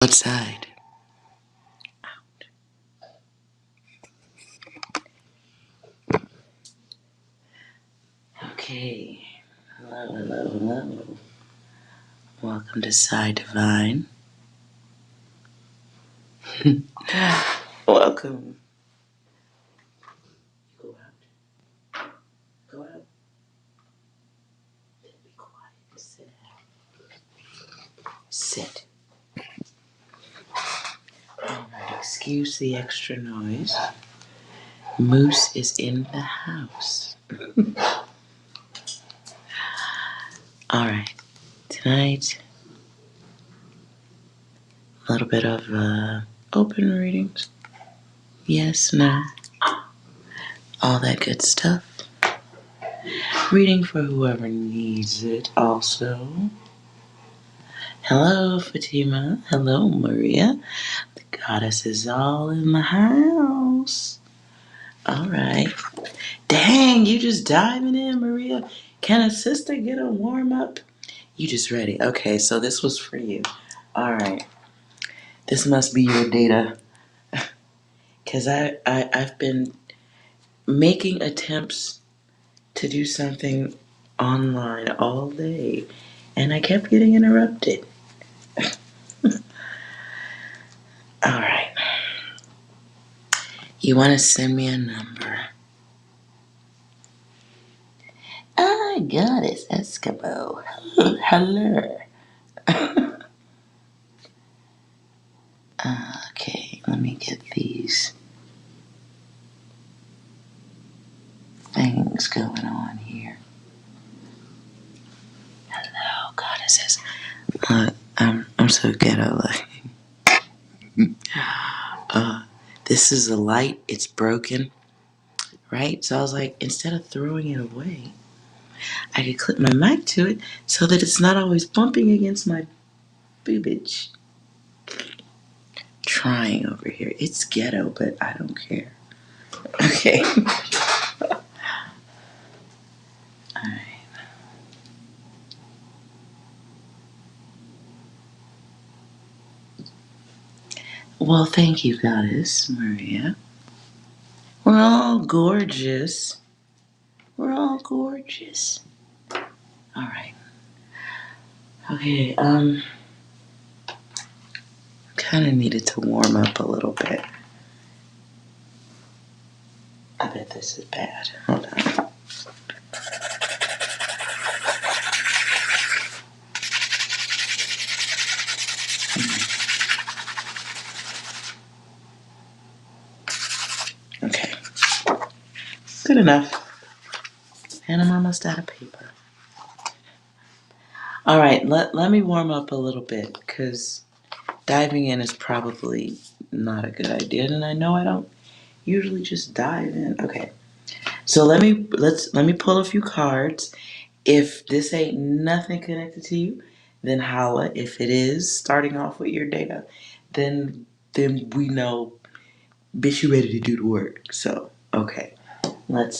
Outside. Okay. Hello, hello, hello. Welcome to Psi Divine. Welcome. Go out. Go out. Be quiet. Sit down. Sit. Alright, excuse the extra noise. Moose is in the house. Alright. Tonight, a little bit of open readings. Yes, no. All that good stuff. Reading for whoever needs it also. Hello, Fatima. Hello, Maria. The goddess is all in the house. All right. Dang, you just diving in, Maria. Can a sister get a warm up? You just ready. Okay, so this was for you. All right. This must be your data. Because I've been making attempts to do something online all day. And I kept getting interrupted. All right. You want to send me a number? I got it, Eskimo. Hello. Okay, let me get these things going on here. Hello, goddesses. I'm so ghetto. This is a light. It's broken, right? So I was like, instead of throwing it away, I could clip my mic to it so that it's not always bumping against my boobage. Trying over here. It's ghetto, but I don't care. Okay. Alright. Well, thank you, Goddess Maria. We're all gorgeous. We're all gorgeous. Alright. Okay, kinda needed to warm up a little bit. I bet this is bad. Hold on. Okay. Good enough. And I'm almost out of paper. Alright, let me warm up a little bit, because diving in is probably not a good idea, and I know I don't usually just dive in. Okay. So let me pull a few cards. If this ain't nothing connected to you, then holla. If it is starting off with your data, then we know, bitch, you ready to do the work. So, okay. Let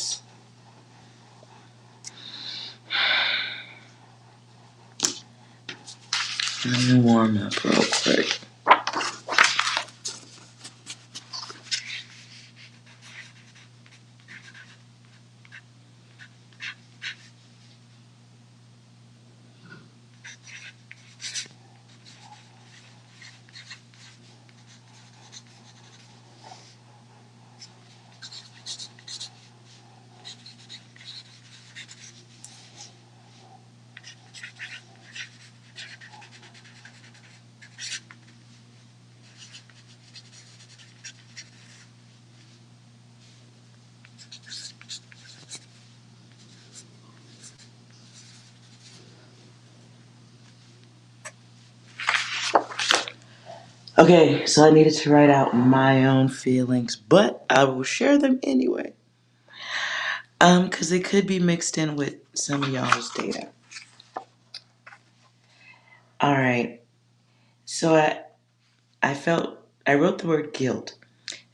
me warm up real quick. Okay, so I needed to write out my own feelings, but I will share them anyway. Because they could be mixed in with some of y'all's data. All right. So I wrote the word guilt.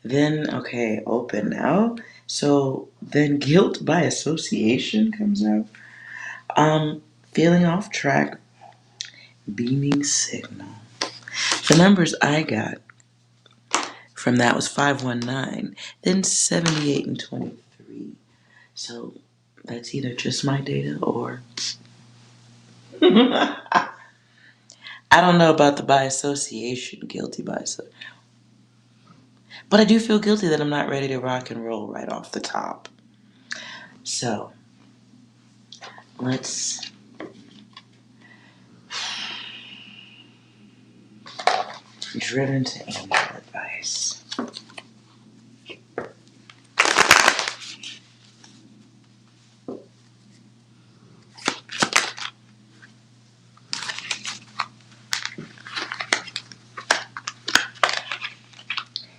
Then, okay, open now. So then guilt by association comes out. Feeling off track, beaming signal. The numbers I got from that was 519, then 78 and 23. So that's either just my data or I don't know about the by association, guilty by association. But I do feel guilty that I'm not ready to rock and roll right off the top. So let's driven to angel advice.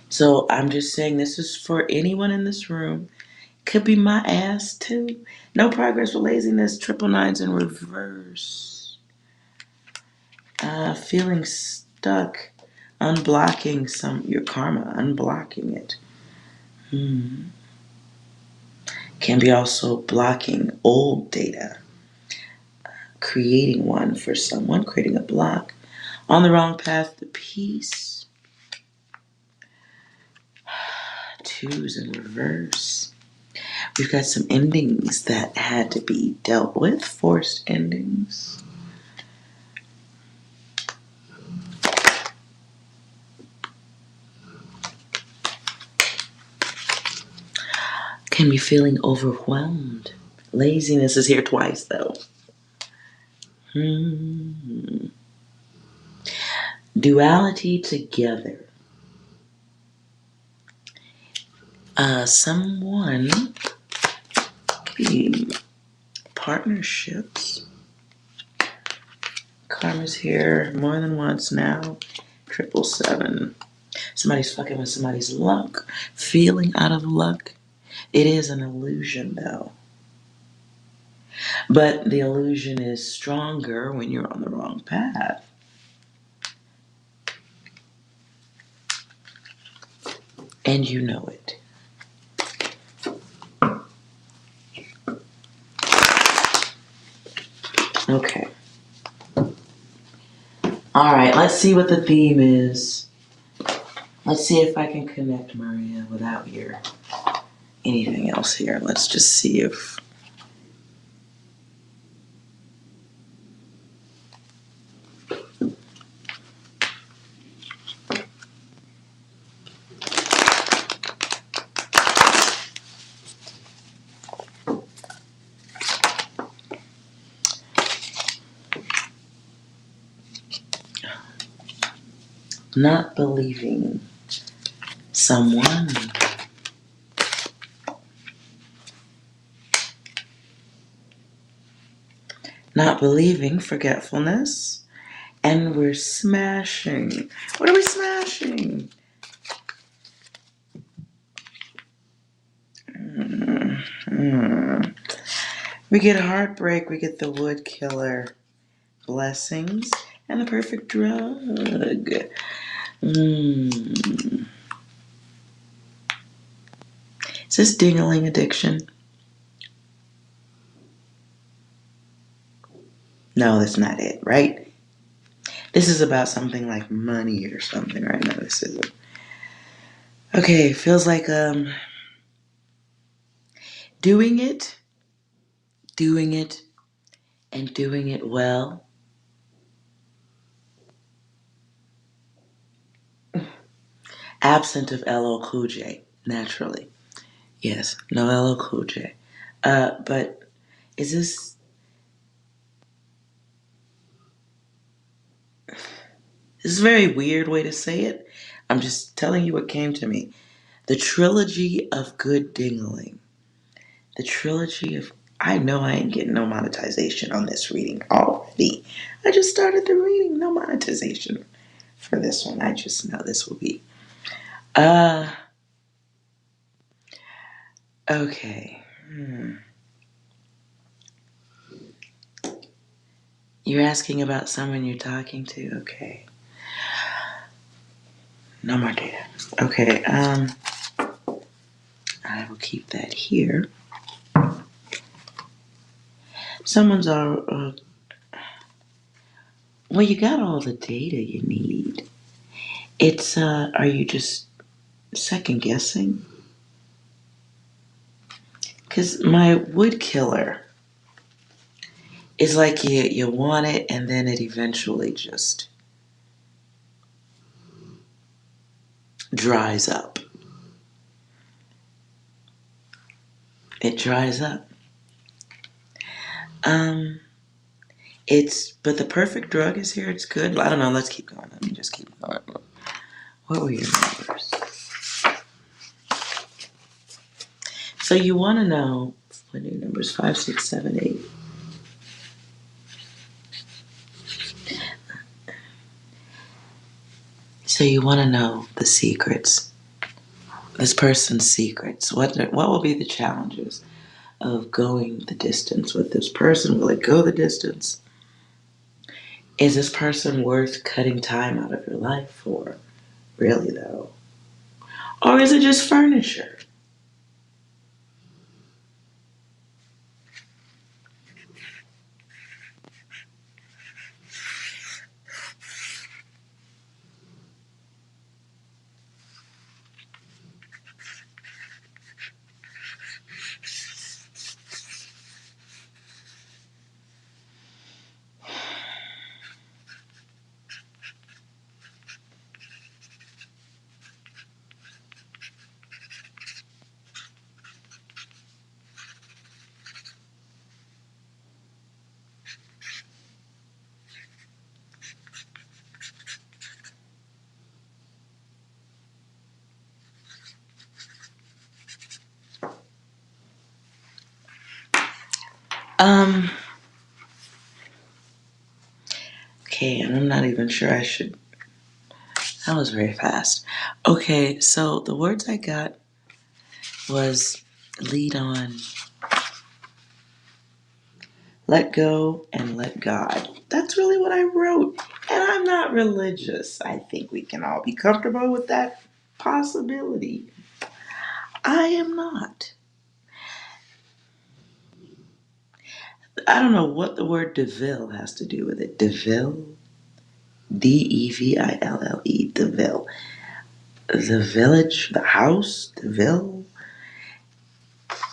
So I'm just saying this is for anyone in this room. Could be my ass too. No progress with laziness. Triple nines in reverse. Feeling stuck. Unblocking your karma. Unblocking it. Can be also blocking old data. Creating one for someone. Creating a block. On the wrong path to peace. Twos in reverse. We've got some endings that had to be dealt with. Forced endings. Can be feeling overwhelmed. Laziness is here twice, though. Duality together. Someone could be partnerships. Karma's here more than once now. 777. Somebody's fucking with somebody's luck. Feeling out of luck. It is an illusion, though. But the illusion is stronger when you're on the wrong path. And you know it. Okay. Alright, let's see what the theme is. Let's see if I can connect Maria without anything else here. Let's just see if... Not believing someone. Not believing forgetfulness. And we're smashing. What are we smashing? We get heartbreak. We get the wood killer. Blessings. And the perfect drug. Is this ding-a-ling addiction? No, that's not it, right? This is about something like money or something, right? No, this isn't. Okay, feels like doing it, and doing it well. Absent of LL Cool J, naturally. Yes, no LL Cool J. But is this... This is a very weird way to say it. I'm just telling you what came to me. The trilogy of good dingling. The trilogy of... I know I ain't getting no monetization on this reading already. I just started the reading. No monetization for this one. I just know this will be... Okay. You're asking about someone you're talking to? Okay. No more data. Okay, I will keep that here. Someone's all... well, you got all the data you need. It's, are you just second guessing? Because my wood killer is like you want it and then it eventually just dries up. It dries up. Um, but the perfect drug is here. It's good. I don't know. Let's keep going. Let me just keep going. What were your numbers? So you want to know what are your numbers? 5, 6, 7, 8. So you want to know the secrets. This person's secrets. What will be the challenges of going the distance with this person? Will it go the distance? Is this person worth cutting time out of your life for? Really though? Or is it just furniture? Um, okay, and I'm not even sure I should. That was very fast. Okay, so the words I got was lead on, let go, and let God. That's really what I wrote. And I'm not religious. I think we can all be comfortable with that possibility. I am not. I don't know what the word Deville has to do with it. Deville? Deville. Deville. The village, the house, Deville.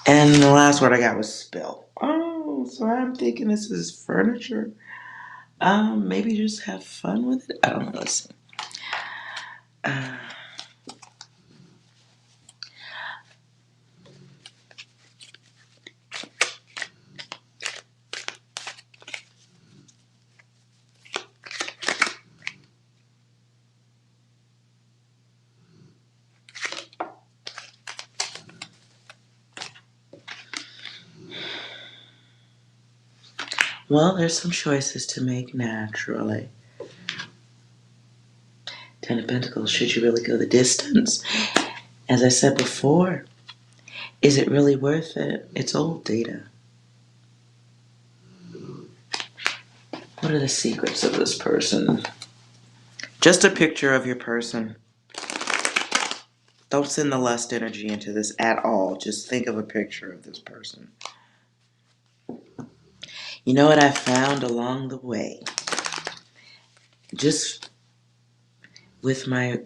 And the last word I got was spill. Oh, so I'm thinking this is furniture. Maybe just have fun with it. I don't know. Let's see. Uh, well, there's some choices to make naturally. Ten of Pentacles, should you really go the distance? As I said before, is it really worth it? It's old data. What are the secrets of this person? Just a picture of your person. Don't send the lust energy into this at all. Just think of a picture of this person. You know what I found along the way? Just with my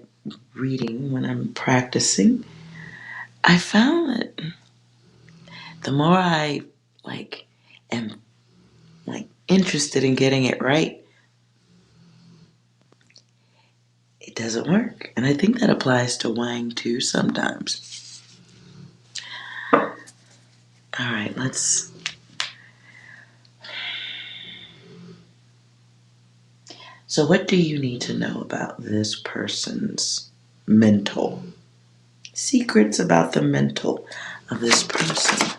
reading when I'm practicing, I found that the more I am interested in getting it right, it doesn't work. And I think that applies to wine too sometimes. All right, let's. So what do you need to know about this person's mental? Secrets about the mental of this person.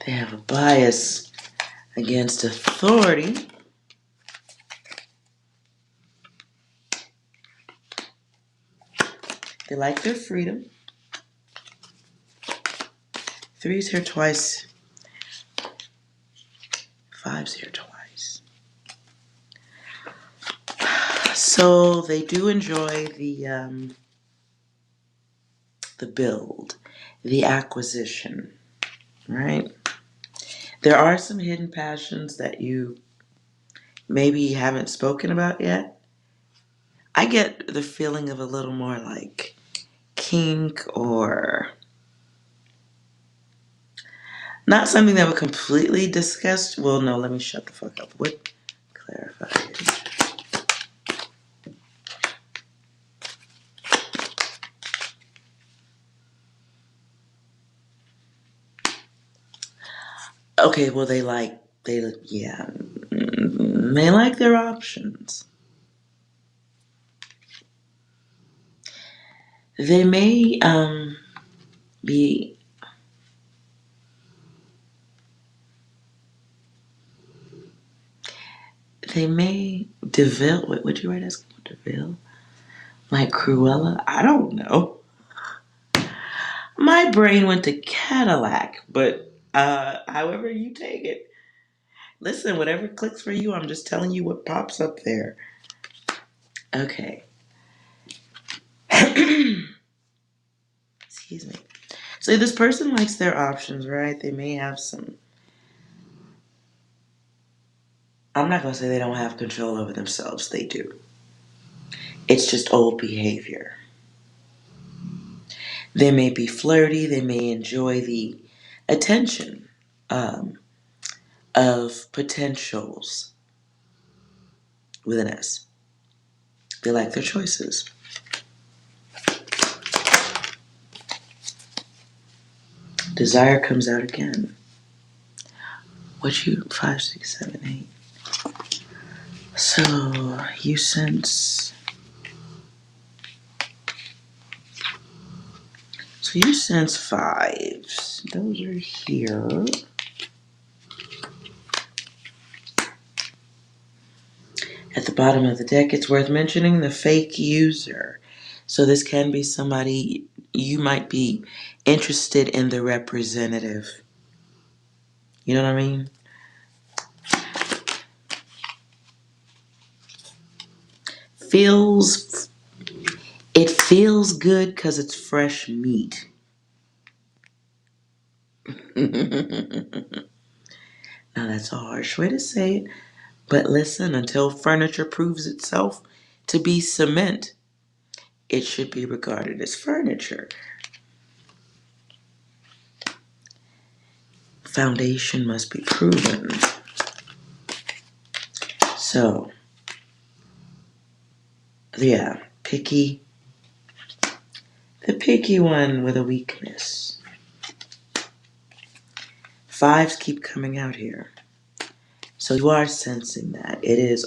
They have a bias against authority. They like their freedom. Three's here twice. Five's here twice. So they do enjoy the build, the acquisition, right? There are some hidden passions that you maybe you haven't spoken about yet. I get the feeling of a little more like kink or not something that would completely disgust. Well, no, let me shut the fuck up. What? Clarify. Okay, well, yeah, they like their options. They may be they may Deville. What would you write as Deville? Like Cruella? I don't know. My brain went to Cadillac, but however you take it. Listen, whatever clicks for you, I'm just telling you what pops up there. Okay. Excuse me. So this person likes their options, right? They may have some. I'm not going to say they don't have control over themselves. They do. It's just old behavior. They may be flirty. They may enjoy the attention um, of potentials with an S. They like their choices. Desire comes out again. What you 5, 6, 7, 8. So you sense. So you sense 5s. Those are here. At the bottom of the deck, it's worth mentioning the fake user. So this can be somebody you might be interested in the representative. You know what I mean? Feels it feels good because it's fresh meat. Now that's a harsh way to say it, but listen, until furniture proves itself to be cement, it should be regarded as furniture. Foundation must be proven. So, yeah, picky. The picky one with a weakness. 5s keep coming out here. So you are sensing that. It is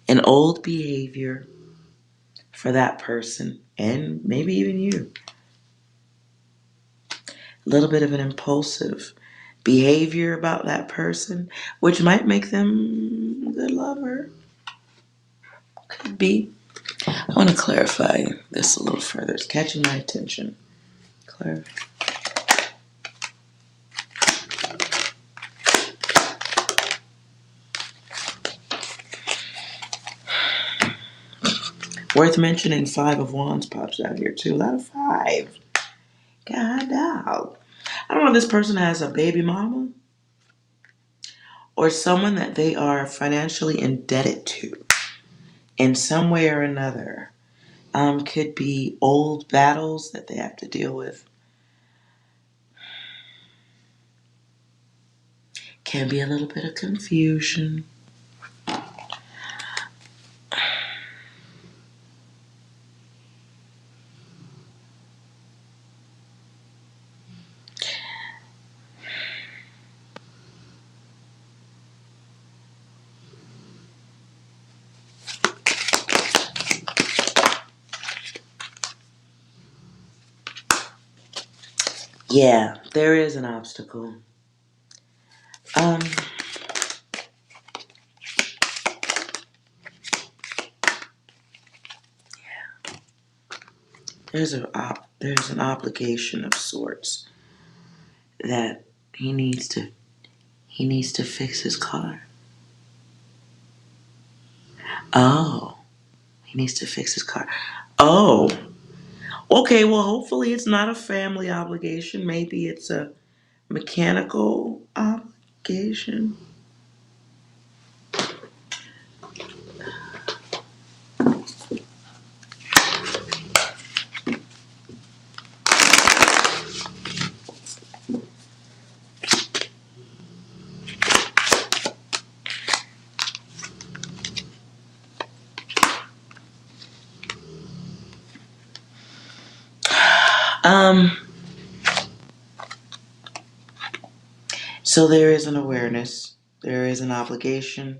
an old behavior for that person and maybe even you. A little bit of an impulsive behavior about that person, which might make them a good lover. Could be. I want to clarify this a little further. It's catching my attention. Clarify. Worth mentioning 5 of Wands pops out here too. A lot of 5. God dog. I don't know if this person has a baby mama or someone that they are financially indebted to in some way or another. Could be old battles that they have to deal with. Can be a little bit of confusion. Yeah, there is an obstacle. Um, there's an obligation of sorts that he needs to fix his car. Oh, he needs to fix his car. Oh, okay. Well, hopefully it's not a family obligation. Maybe it's a mechanical obligation. Um, so there is an awareness. There is an obligation.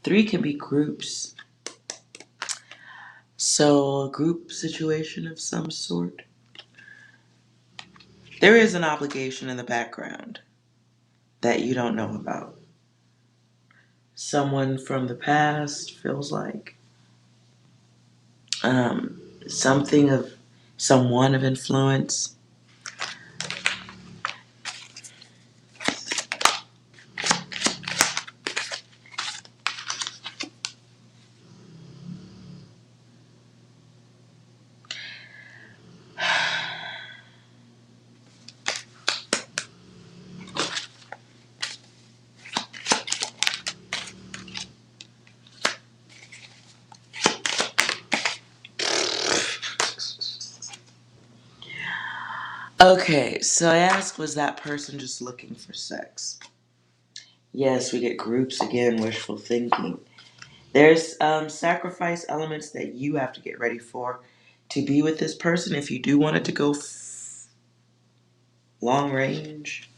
3 can be groups. So a group situation of some sort. There is an obligation in the background that you don't know about. Someone from the past feels like something of someone of influence. Okay, so I asked, was that person just looking for sex? Yes, we get groups again, wishful thinking. There's sacrifice elements that you have to get ready for to be with this person if you do want it to go long range.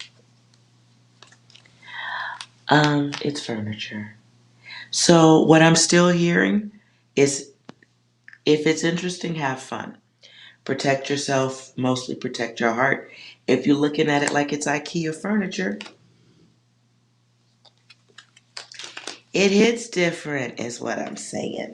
It's furniture. So what I'm still hearing is if it's interesting, have fun. Protect yourself, mostly protect your heart. If you're looking at it like it's IKEA furniture, it hits different, is what I'm saying.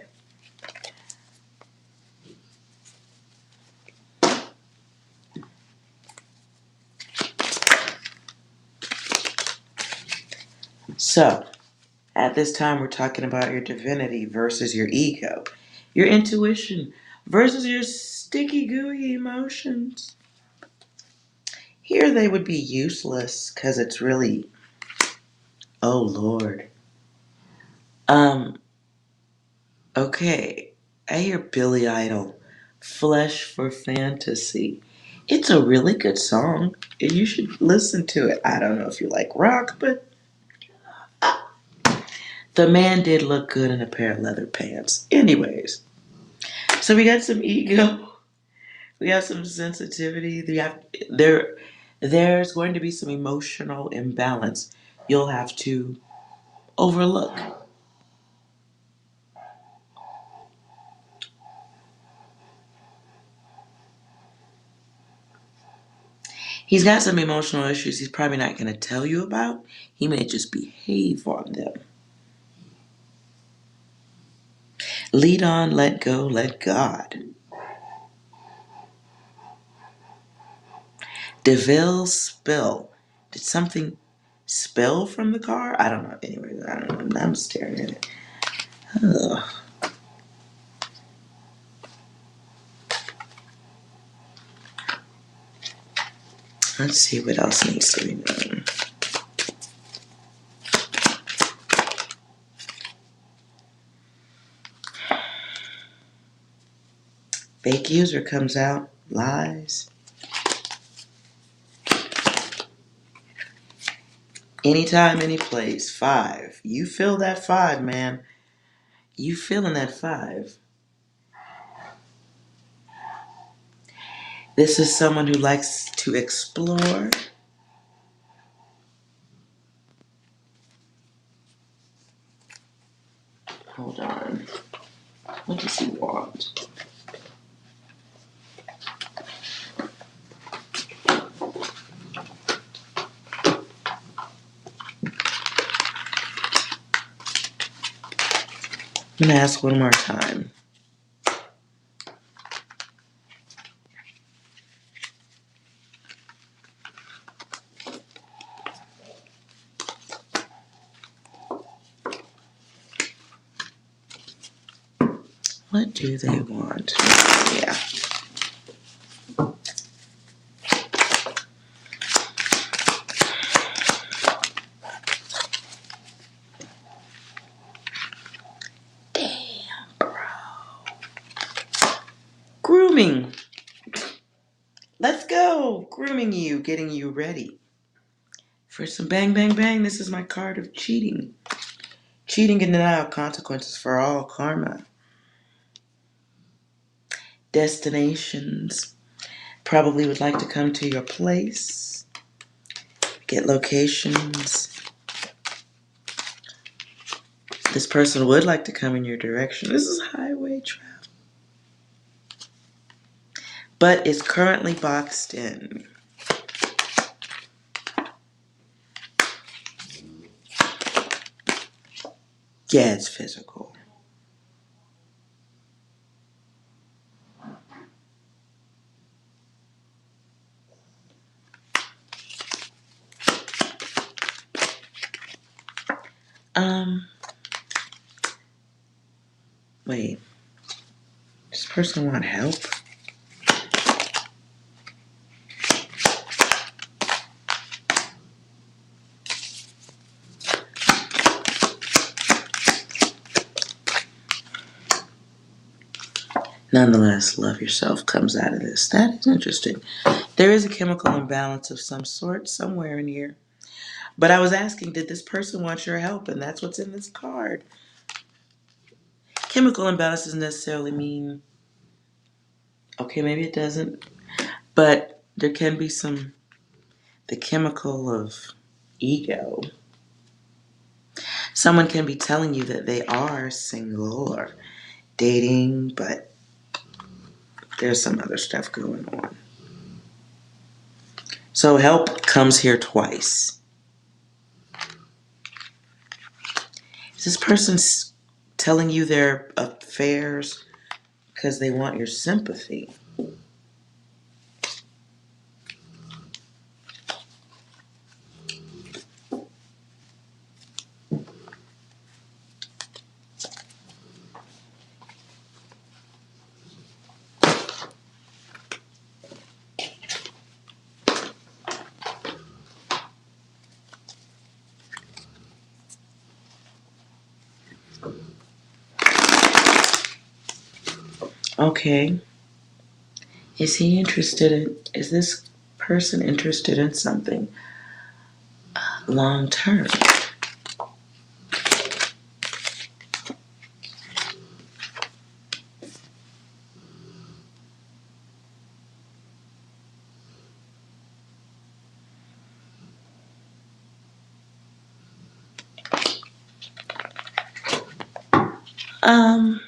So, at this time, we're talking about your divinity versus your ego, your intuition versus your sticky, gooey emotions. Here they would be useless because it's really, oh Lord. Um, okay, I hear Billy Idol, Flesh for Fantasy. It's a really good song. You should listen to it. I don't know if you like rock, but the man did look good in a pair of leather pants. Anyways, so we got some ego. We have some sensitivity. There's going to be some emotional imbalance you'll have to overlook. He's got some emotional issues he's probably not going to tell you about. He may just behave on them. Lead on, let go, let God. DeVille spill. Did something spill from the car? I don't know. Anyway, I don't know. I'm staring at it. Ugh. Let's see what else needs to be done. Fake user comes out, lies. Anytime, any place. 5. You feel that 5, man. You feeling that 5. This is someone who likes to explore. Hold on. What does he want? I'm going to ask one more time. What do they want? Yeah. Damn, bro. Grooming. Let's go. Grooming you, getting you ready for some bang, bang, bang. This is my card of cheating. Cheating and denial of consequences for all karma. Destinations. probably would like to come to your place, get locations. This person would like to come in your direction. This is highway travel. But it's currently boxed in. Yeah, it's physical. Wait. Does this person want help? Nonetheless, love yourself comes out of this. That is interesting. There is a chemical imbalance of some sort somewhere in here. But I was asking, did this person want your help? And that's what's in this card. Chemical imbalance doesn't necessarily mean, okay, maybe it doesn't. But there can be the chemical of ego. Someone can be telling you that they are single or dating, but there's some other stuff going on. So help comes here twice. Is this person telling you their affairs because they want your sympathy? Okay. Is this person interested in something long term? Um,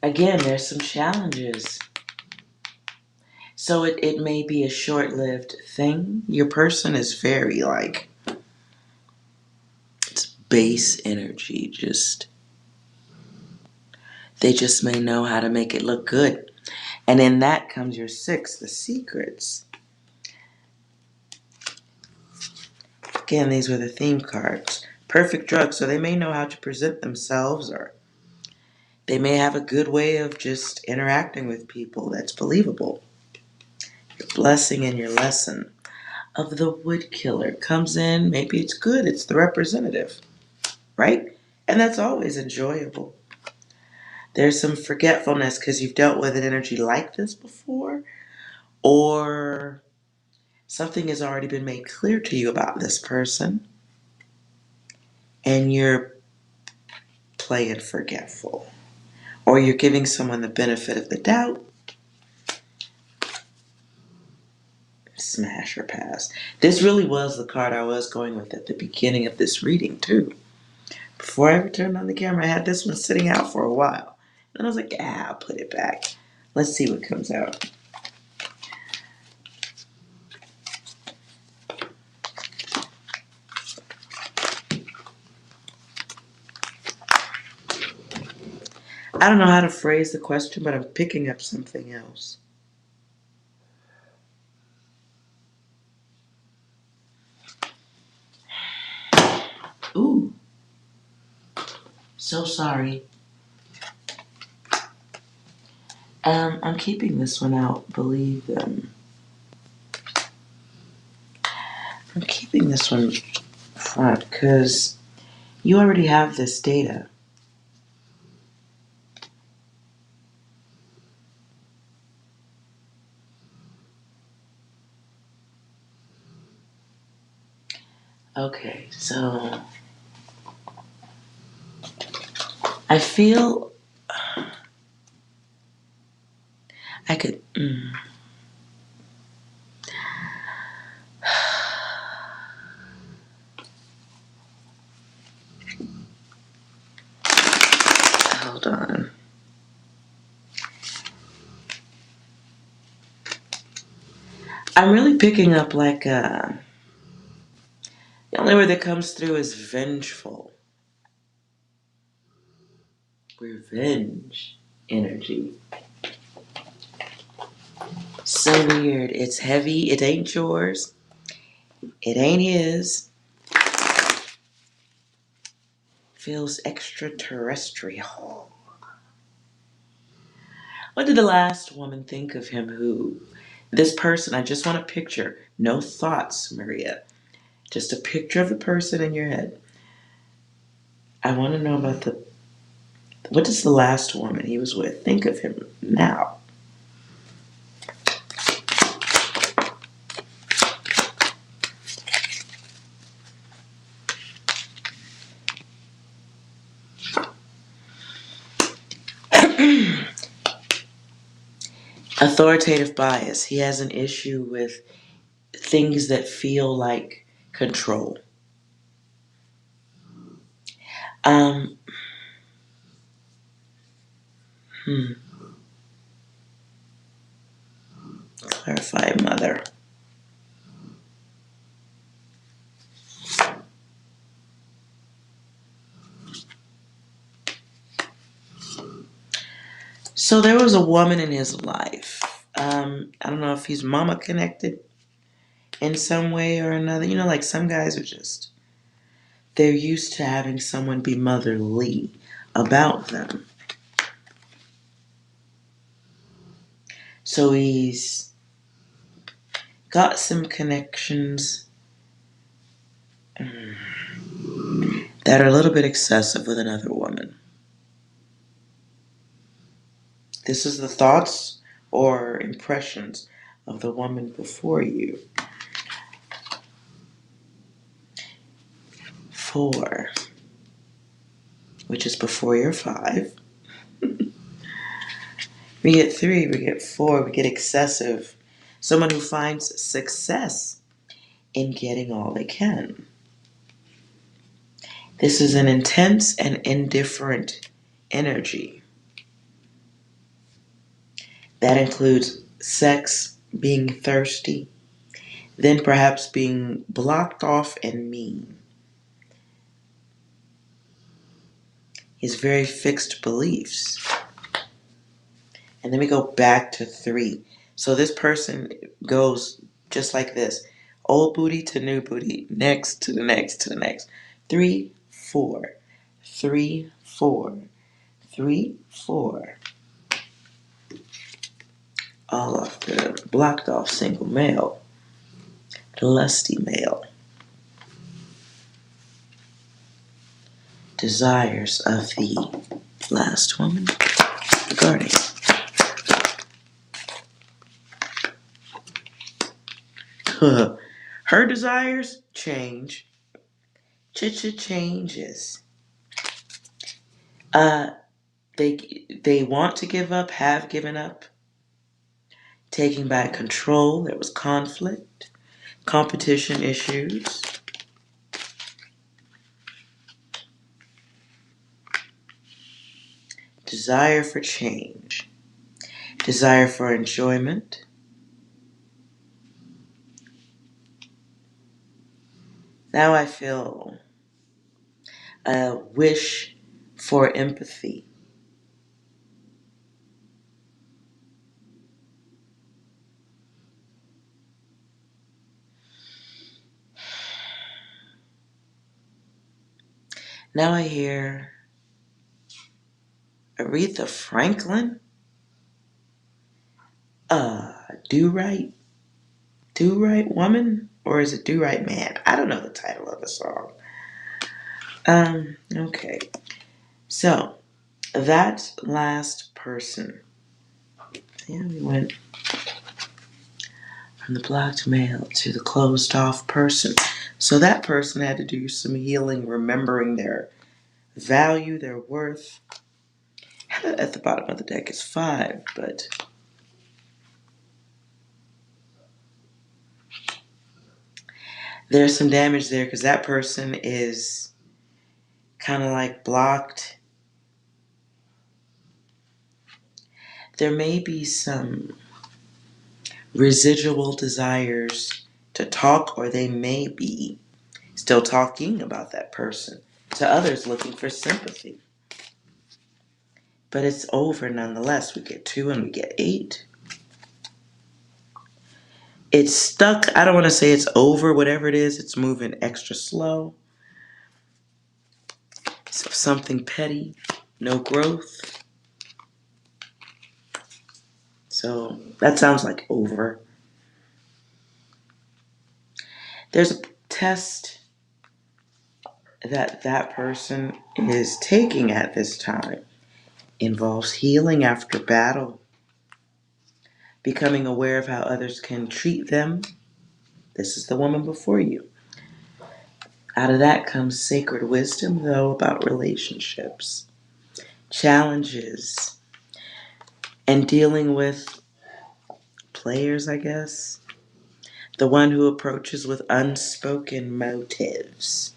Again, there's some challenges. So it may be a short-lived thing. Your person is very it's base energy. They just may know how to make it look good. And in that comes your 6, the secrets. Again, these were the theme cards. Perfect drug, so they may know how to present themselves, or they may have a good way of just interacting with people that's believable. Your blessing and your lesson of the wood killer comes in. Maybe it's good. It's the representative, right? And that's always enjoyable. There's some forgetfulness because you've dealt with an energy like this before, or something has already been made clear to you about this person, and you're playing forgetful. Or you're giving someone the benefit of the doubt. Smash or pass. This really was the card I was going with at the beginning of this reading, too. Before I ever turned on the camera, I had this one sitting out for a while. And I was like, I'll put it back. Let's see what comes out. I don't know how to phrase the question, but I'm picking up something else. Ooh. So sorry. I'm keeping this one out, believe them. I'm keeping this one front because you already have this data. Okay, so I feel I could. Hold on. I'm really picking up like the only word that comes through is vengeful. Revenge energy. So weird. It's heavy. It ain't yours. It ain't his. Feels extraterrestrial. What did the last woman think of him? Who? This person, I just want a picture. No thoughts, Maria. Just a picture of the person in your head. I want to know about what does the last woman he was with think of him now? Authoritative bias. He has an issue with things that feel like control. Um, hmm. Clarify, mother. So there was a woman in his life. I don't know if he's mama connected in some way or another. You know, like some guys are just, they're used to having someone be motherly about them. So he's got some connections that are a little bit excessive with another woman. This is the thoughts or impressions of the woman before you. 4, which is before your 5. We get 3, we get 4, we get excessive. Someone who finds success in getting all they can. This is an intense and indifferent energy. That includes sex, being thirsty, then perhaps being blocked off and mean. His very fixed beliefs. And then we go back to 3. So this person goes just like this. Old booty to new booty. Next to the next to the next. 3, 4. 3, 4. 3, 4. All of the blocked off single male. The lusty male. Desires of the last woman regarding her desires change. Changes. They want to give up, have given up, taking back control. There was conflict, competition issues. Desire for change, desire for enjoyment. Now I feel a wish for empathy. Now I hear Aretha Franklin. Do right? Do right woman? Or is it do right man? I don't know the title of the song. Okay. So, that last person. Yeah, we went from the blocked male to the closed off person. So that person had to do some healing, remembering their value, their worth. At the bottom of the deck is 5, but there's some damage there because that person is kind of like blocked. There may be some residual desires to talk, or they may be still talking about that person to others looking for sympathy. But it's over nonetheless. We get 2 and we get 8. It's stuck. I don't want to say it's over, whatever it is. It's moving extra slow. So something petty, no growth. So that sounds like over. There's a test that that person is taking at this time. Involves healing after battle, becoming aware of how others can treat them. This is the woman before you. Out of that comes sacred wisdom, though, about relationships, challenges, and dealing with players, I guess. The one who approaches with unspoken motives.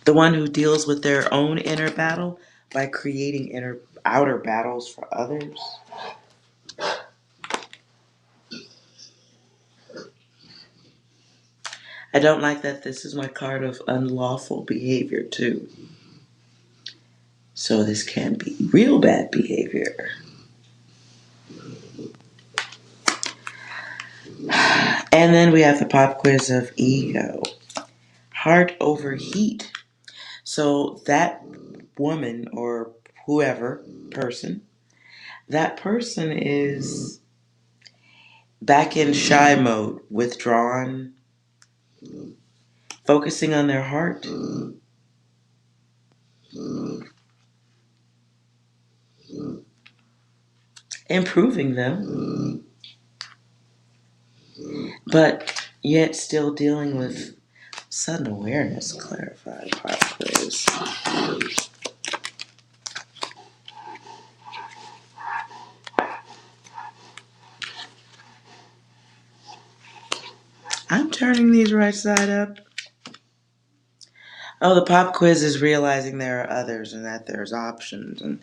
The one who deals with their own inner battle by creating outer battles for others. I don't like that this is my card of unlawful behavior, too. So this can be real bad behavior. And then we have the pop quiz of ego. Heart over heat. So that woman or whoever person, that person is back in shy mode, withdrawn, focusing on their heart. Improving them, but yet still dealing with sudden awareness. Clarified pop quiz. I'm turning these right side up. Oh, the pop quiz is realizing there are others and that there's options, and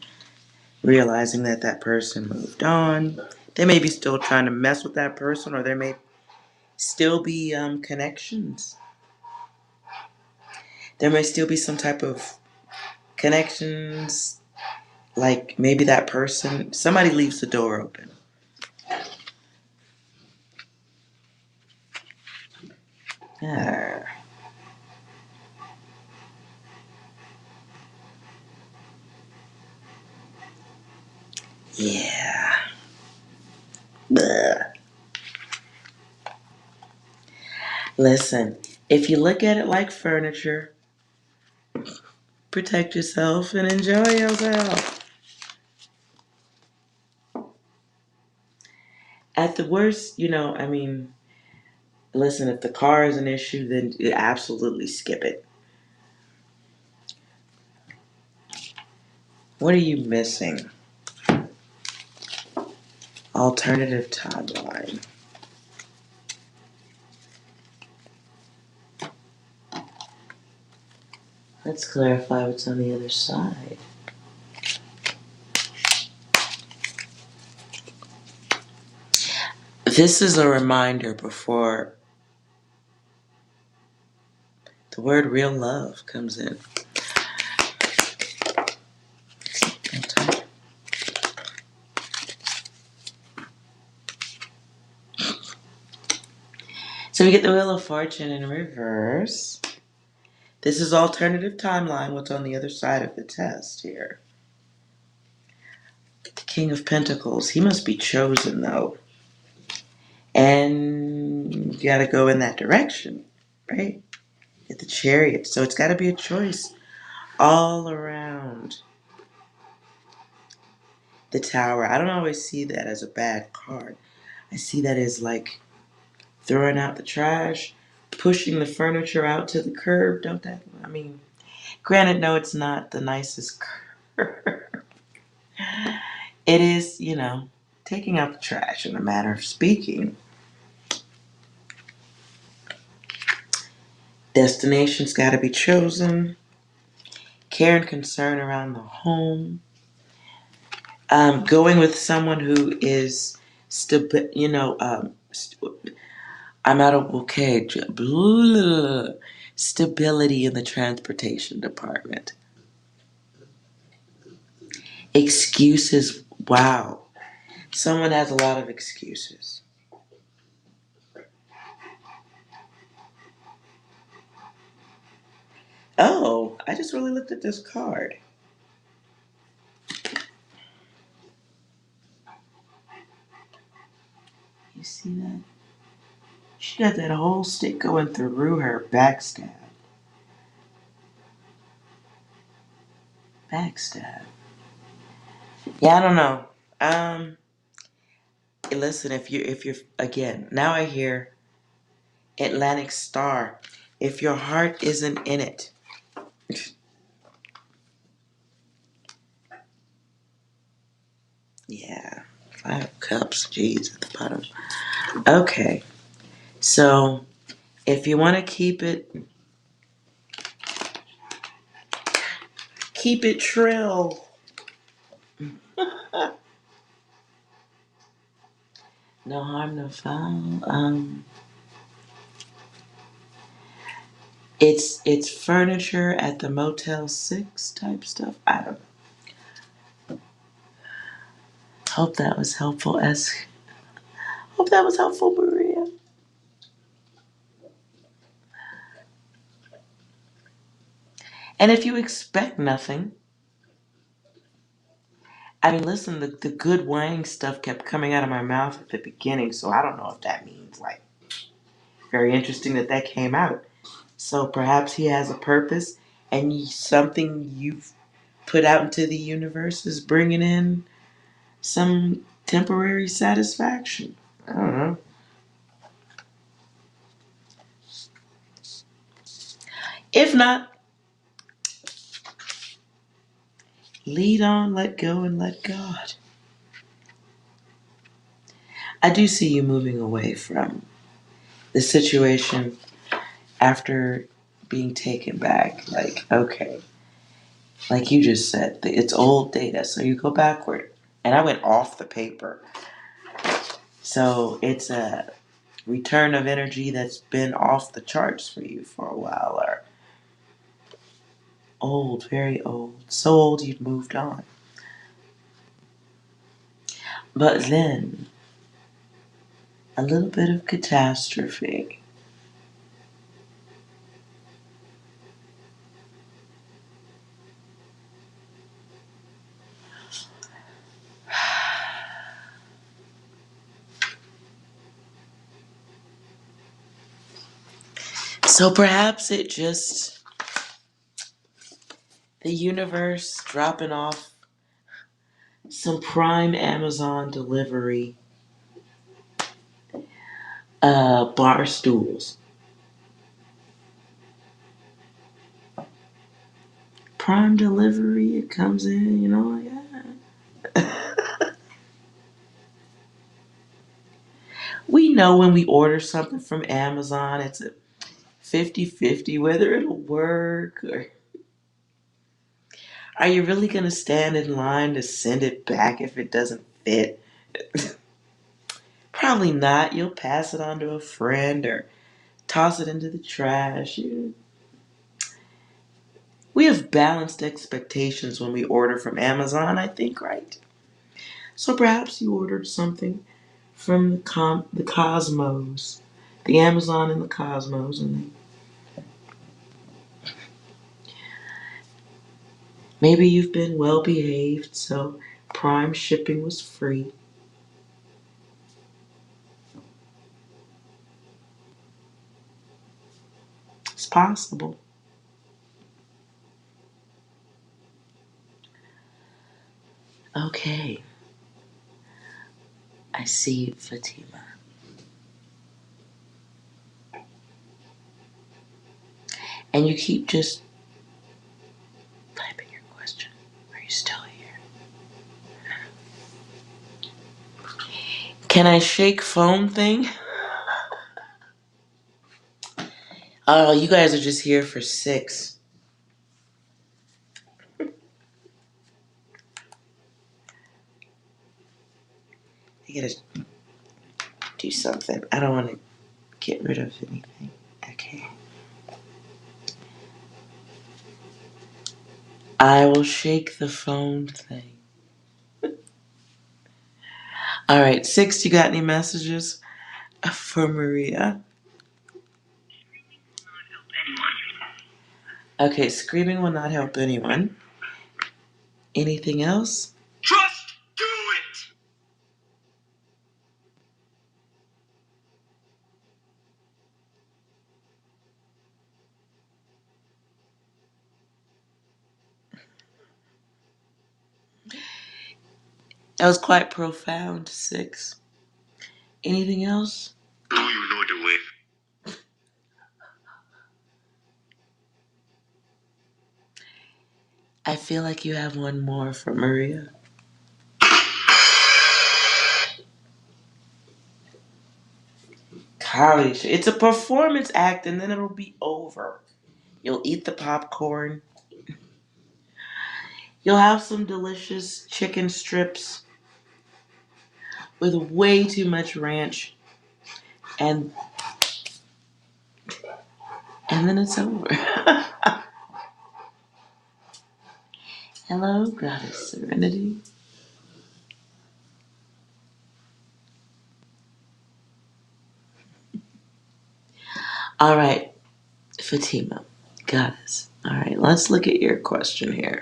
realizing that that person moved on. They may be still trying to mess with that person, or there may still be connections. There may still be some type of connections, like maybe that person, somebody leaves the door open. Ah. Yeah. Bleh. Listen, if you look at it like furniture, protect yourself and enjoy yourself. At the worst, listen, if the car is an issue, then absolutely skip it. What are you missing? Alternative timeline. Let's clarify what's on the other side. This is a reminder before the word real love comes in. So we get the Wheel of Fortune in reverse. This is alternative timeline, what's on the other side of the test here. The King of Pentacles, he must be chosen though. And you gotta go in that direction, right? Get the Chariot, so it's gotta be a choice all around. The Tower, I don't always see that as a bad card. I see that as like throwing out the trash, pushing the furniture out to the curb, don't that? Granted, no, it's not the nicest curve. It is, taking out the trash in a manner of speaking. Destination's got to be chosen. Care and concern around the home. Going with someone who is I'm out of stability in the transportation department. Excuses. Wow. Someone has a lot of excuses. Oh, I just really looked at this card. You see that? She got that whole stick going through her backstab. Backstab. Yeah, I don't know. Listen, if you're again, now I hear Atlantic Star. If your heart isn't in it. Yeah. 5 cups. Jeez, at the bottom. Okay. So if you want to keep it trill. No harm, no foul. It's furniture at the Motel 6 type stuff. I don't know. Hope that was helpful. Hope that was helpful, Maria. And if you expect nothing, I mean, listen, the good wine stuff kept coming out of my mouth at the beginning, so I don't know if that means like very interesting that came out. So perhaps he has a purpose, and something you've put out into the universe is bringing in some temporary satisfaction. I don't know. If not, lead on, let go, and let God. I do see you moving away from the situation after being taken back. Like, okay, like you just said, it's old data, so you go backward. And I went off the paper. So it's a return of energy that's been off the charts for you for a while, or old, very old. So old you'd moved on. But then, a little bit of catastrophe. So perhaps it just, the universe dropping off some prime Amazon delivery bar stools. Prime delivery, it comes in, yeah. We know when we order something from Amazon, it's a 50-50 whether it'll work, or are you really going to stand in line to send it back if it doesn't fit? Probably not. You'll pass it on to a friend or toss it into the trash. We have balanced expectations when we order from Amazon, I think, right? So perhaps you ordered something from the cosmos, the Amazon and the cosmos, and maybe you've been well behaved, so Prime shipping was free. It's possible. Okay, I see Fatima. And you keep just Can I shake phone thing? Oh, you guys are just here for 6. I gotta do something. I don't want to get rid of anything. Okay. I will shake the phone thing. All right, 6, you got any messages for Maria? Okay, screaming will not help anyone. Anything else? Just do it! That was quite profound, 6. Anything else? Do you know the way? I feel like you have one more for Maria. College. It's a performance act and then it'll be over. You'll eat the popcorn. You'll have some delicious chicken strips with way too much ranch. And then it's over. Hello, Goddess Serenity. All right, Fatima, Goddess. All right, let's look at your question here.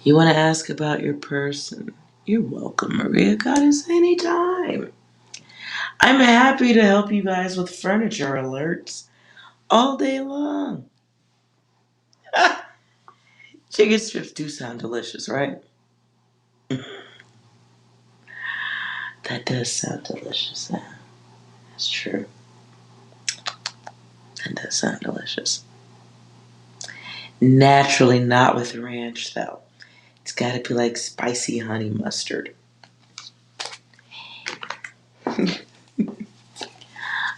You want to ask about your person? You're welcome, Maria Goddess, anytime. I'm happy to help you guys with furniture alerts all day long. Chicken strips do sound delicious, right? That does sound delicious. Yeah, that's true. That does sound delicious. Naturally, not with ranch, though. It's got to be like spicy honey mustard.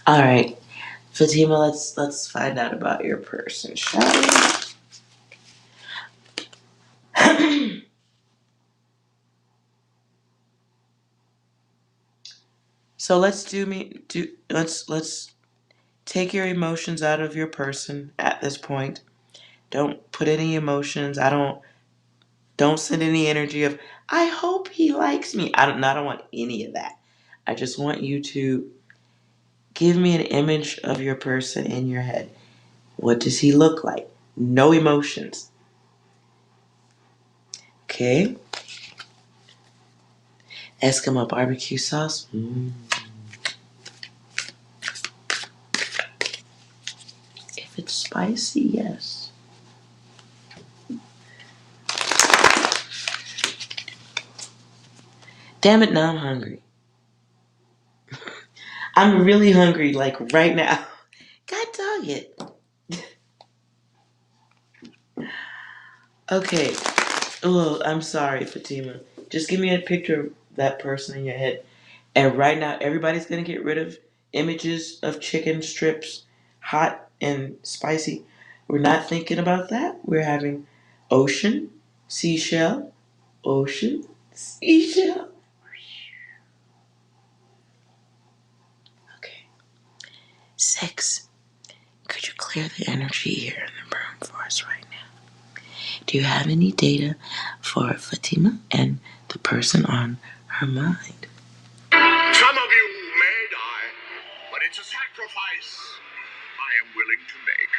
All right, Fatima, let's find out about your person, shall we? So let's take your emotions out of your person at this point. Don't put any emotions. Don't send any energy of I hope he likes me. I don't want any of that. I just want you to give me an image of your person in your head. What does he look like? No emotions. Okay? Eskimo barbecue sauce. If it's spicy, yes. Damn it, now I'm hungry. I'm really hungry, like right now. God dog it. Okay. Oh, I'm sorry, Fatima. Just give me a picture of that person in your head. And right now, everybody's going to get rid of images of chicken strips, hot and spicy. We're not thinking about that. We're having ocean, seashell, ocean, seashell. Okay. 6. Could you clear the energy here in the room for us right now? Do you have any data for Fatima and the person on her mind? Some of you may die, but it's a sacrifice I am willing to make.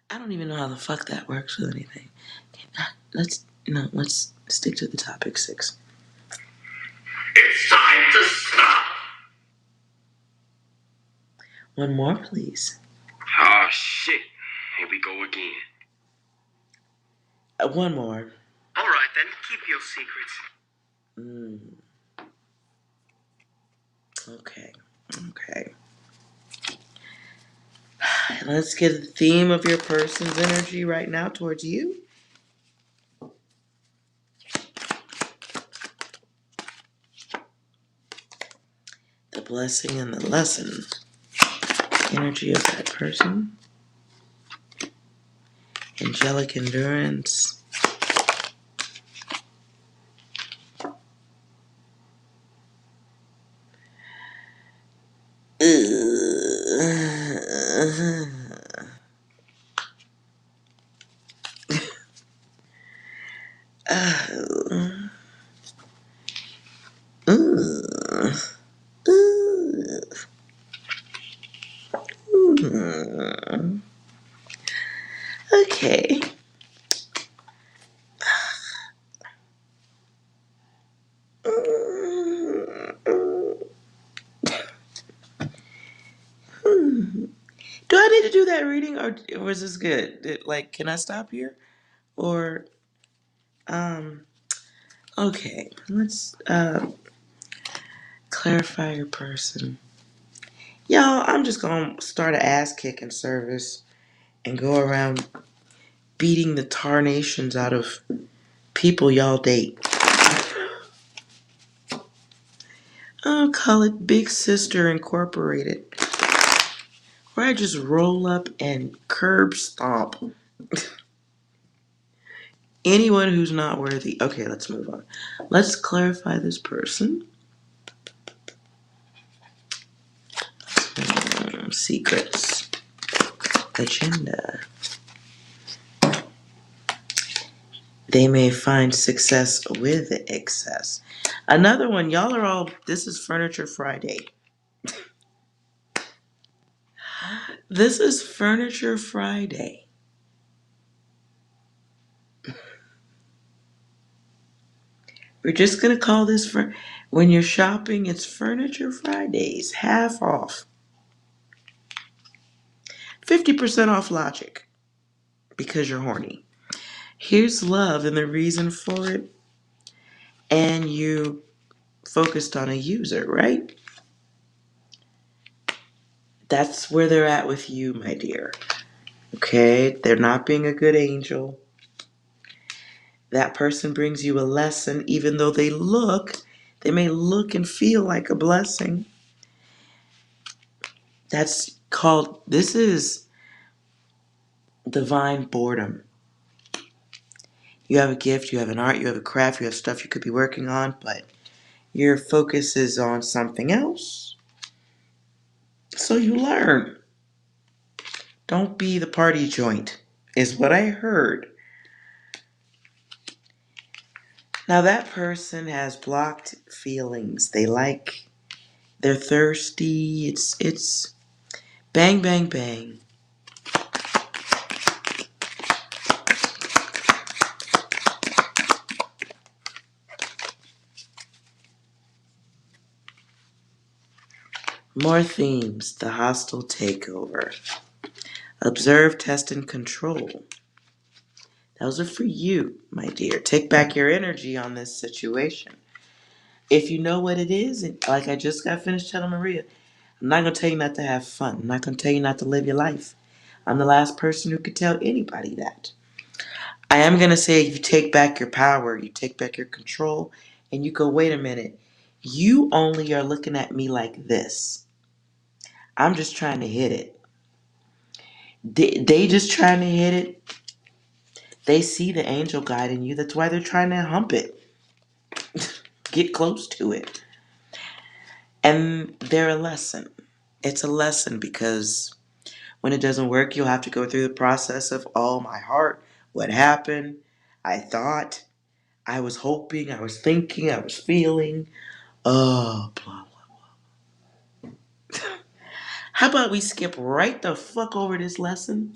I don't even know how the fuck that works with anything. Let's stick to the topic, 6. It's time to stop! One more, please. Ah, shit. Here we go again. One more. All right, then. Keep your secrets. Okay. Let's get the theme of your person's energy right now towards you. The blessing and the lesson. Energy of that person. Angelic endurance. Okay. Do I need to do that reading, or was this good? Like, can I stop here? Or, okay, let's clarify your person. Y'all, I'm just gonna start an ass kicking service and go around beating the tarnations out of people y'all date. I'll call it Big Sister Incorporated, where I just roll up and curb stomp anyone who's not worthy. Okay, let's move on. Let's clarify this person. Secrets. Agenda. They may find success with excess. Another one, y'all are all, this is Furniture Friday. This is Furniture Friday. We're just going to call this, when you're shopping, it's Furniture Fridays, half off. 50% off Logic, because you're horny. Here's love and the reason for it, and you focused on a user, right? That's where they're at with you, my dear. Okay, they're not being a good angel. That person brings you a lesson, even though they may look and feel like a blessing. This is divine boredom. You have a gift, you have an art, you have a craft, you have stuff you could be working on, but your focus is on something else. So you learn. Don't be the party joint, is what I heard. Now that person has blocked feelings. They're thirsty. It's bang, bang, bang. More themes. The hostile takeover. Observe, test, and control. Those are for you, my dear. Take back your energy on this situation. If you know what it is, and like I just got finished telling Maria, I'm not going to tell you not to have fun. I'm not going to tell you not to live your life. I'm the last person who could tell anybody that. I am going to say you take back your power, you take back your control, and you go, wait a minute. You only are looking at me like this. I'm just trying to hit it. They just trying to hit it. They see the angel guide in you. That's why they're trying to hump it. Get close to it. And they're a lesson. It's a lesson because when it doesn't work, you'll have to go through the process of, oh, my heart, what happened? I thought, I was hoping, I was thinking, I was feeling. Oh, blah, blah. How about we skip right the fuck over this lesson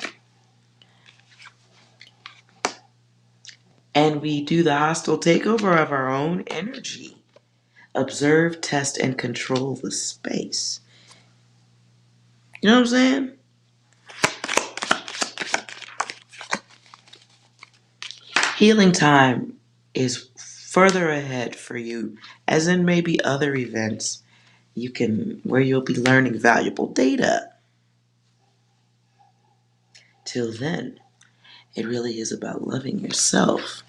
and we do the hostile takeover of our own energy? Observe, test, and control the space. You know what I'm saying? Healing time is further ahead for you, as in maybe other events where you'll be learning valuable data. Till then, it really is about loving yourself.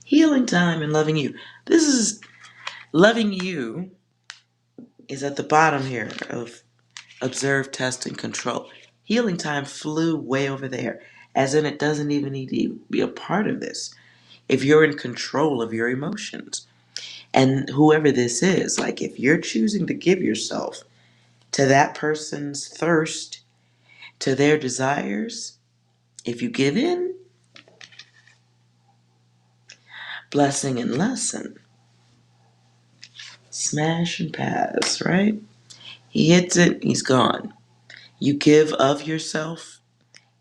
Healing time and loving you. This is loving you is at the bottom here of observe, test, and control. Healing time flew way over there, as in it doesn't even need to be a part of this. If you're in control of your emotions, and whoever this is, like if you're choosing to give yourself to that person's thirst, to their desires, if you give in, blessing and lesson, smash and pass, right? He hits it, he's gone. You give of yourself,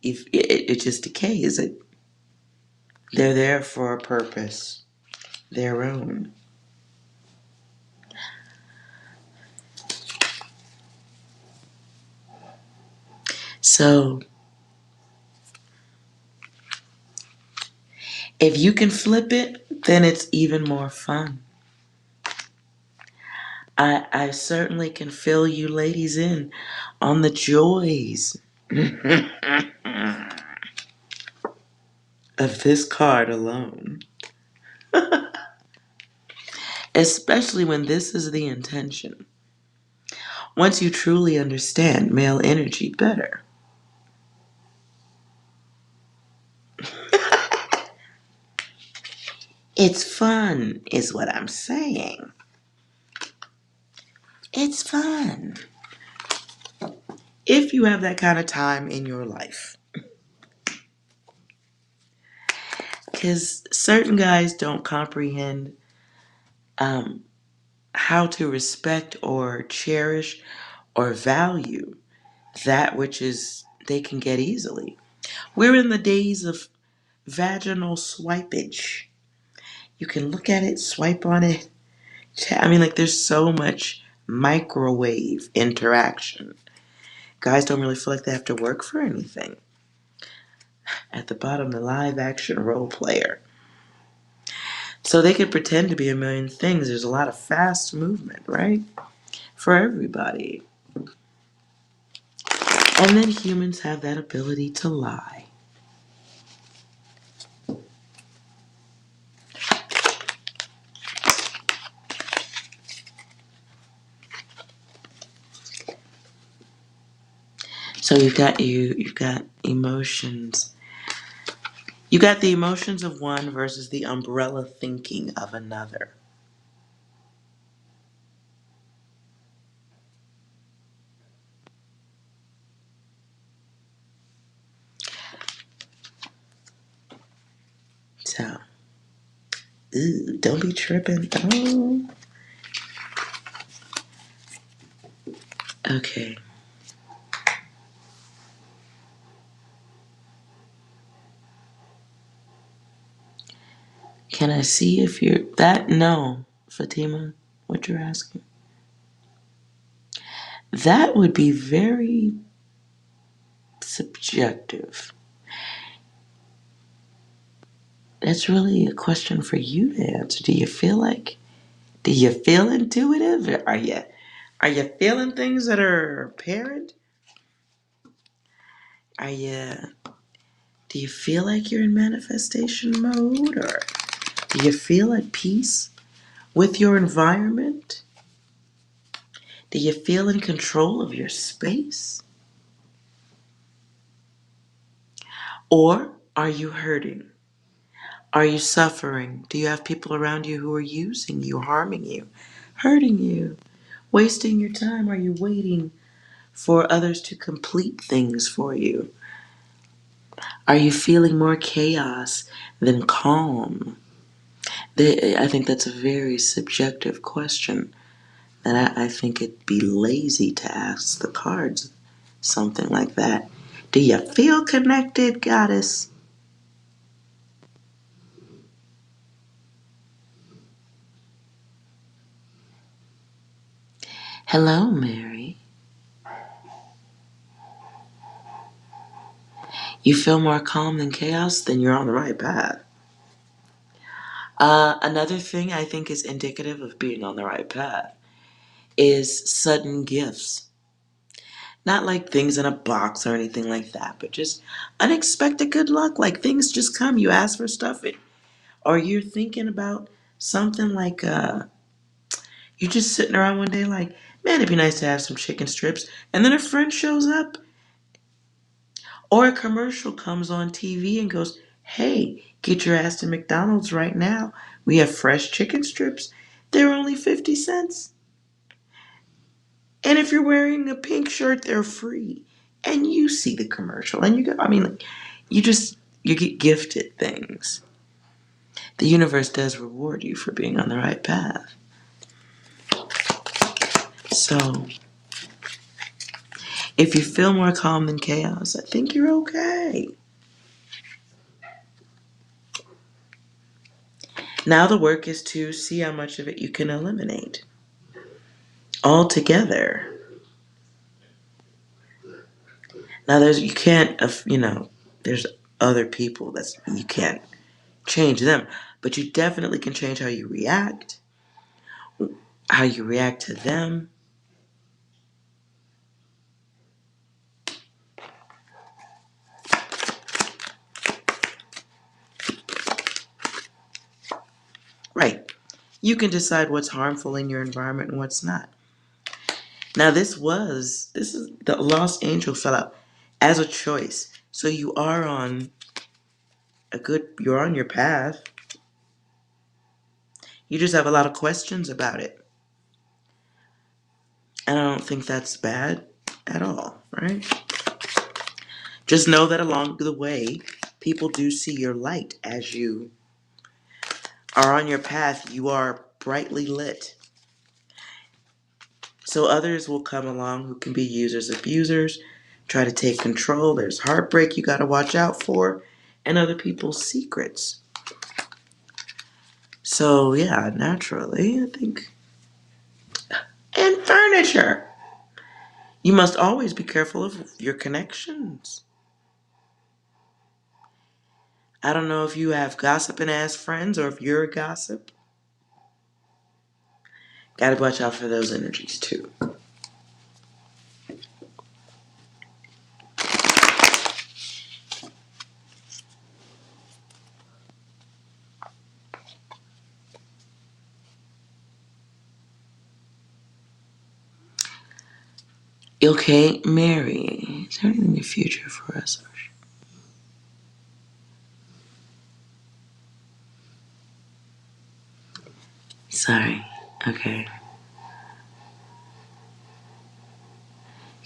if it just decays. They're there for a purpose, their own. So, if you can flip it, then it's even more fun. I certainly can fill you ladies in on the joys of this card alone. Especially when this is the intention. Once you truly understand male energy better. It's fun, is what I'm saying. It's fun. If you have that kind of time in your life. Because certain guys don't comprehend how to respect or cherish or value that which is they can get easily. We're in the days of vaginal swipage. You can look at it, swipe on it. I mean, like, there's so much microwave interaction. Guys don't really feel like they have to work for anything. At the bottom, the live action role player. So they could pretend to be a million things. There's a lot of fast movement, right? For everybody. And then humans have that ability to lie. So you've got emotions. You got the emotions of one versus the umbrella thinking of another. So, ooh, don't be tripping. Oh. Okay. Can I see if you're that? No, Fatima, what you're asking. That would be very subjective. That's really a question for you to answer. Do you feel intuitive? Are you feeling things that are apparent? Are you do you feel like you're in manifestation mode, or do you feel at peace with your environment? Do you feel in control of your space? Or are you hurting? Are you suffering? Do you have people around you who are using you, harming you, hurting you, wasting your time? Are you waiting for others to complete things for you? Are you feeling more chaos than calm? I think that's a very subjective question that I think it'd be lazy to ask the cards something like that. Do you feel connected, goddess? Hello, Mary. You feel more calm than chaos? Then you're on the right path. Another thing I think is indicative of being on the right path is sudden gifts. Not like things in a box or anything like that, but just unexpected good luck. Like things just come. You ask for stuff, or you're thinking about something like you're just sitting around one day like, man, it'd be nice to have some chicken strips. And then a friend shows up, or a commercial comes on TV and goes, hey, get your ass to McDonald's right now. We have fresh chicken strips. They're only 50 cents. And if you're wearing a pink shirt, they're free. And you see the commercial and you go, I mean, like, you get gifted things. The universe does reward you for being on the right path. So, if you feel more calm than chaos, I think you're okay. Now the work is to see how much of it you can eliminate altogether. Now you can't, there's other people you can't change them, but you definitely can change how you react to them. Right. You can decide what's harmful in your environment and what's not. Now this is the lost angel fell out as a choice. So you're on your path. You just have a lot of questions about it. And I don't think that's bad at all, right? Just know that along the way, people do see your light as you are on your path. You are brightly lit. So others will come along who can be users, abusers, try to take control. There's heartbreak you got to watch out for, and other people's secrets. So yeah, naturally, I think. And furniture. You must always be careful of your connections. I don't know if you have gossiping ass friends or if you're a gossip. Gotta watch out for those energies too. Okay, Mary, is there anything in the future for us? Sorry. Okay.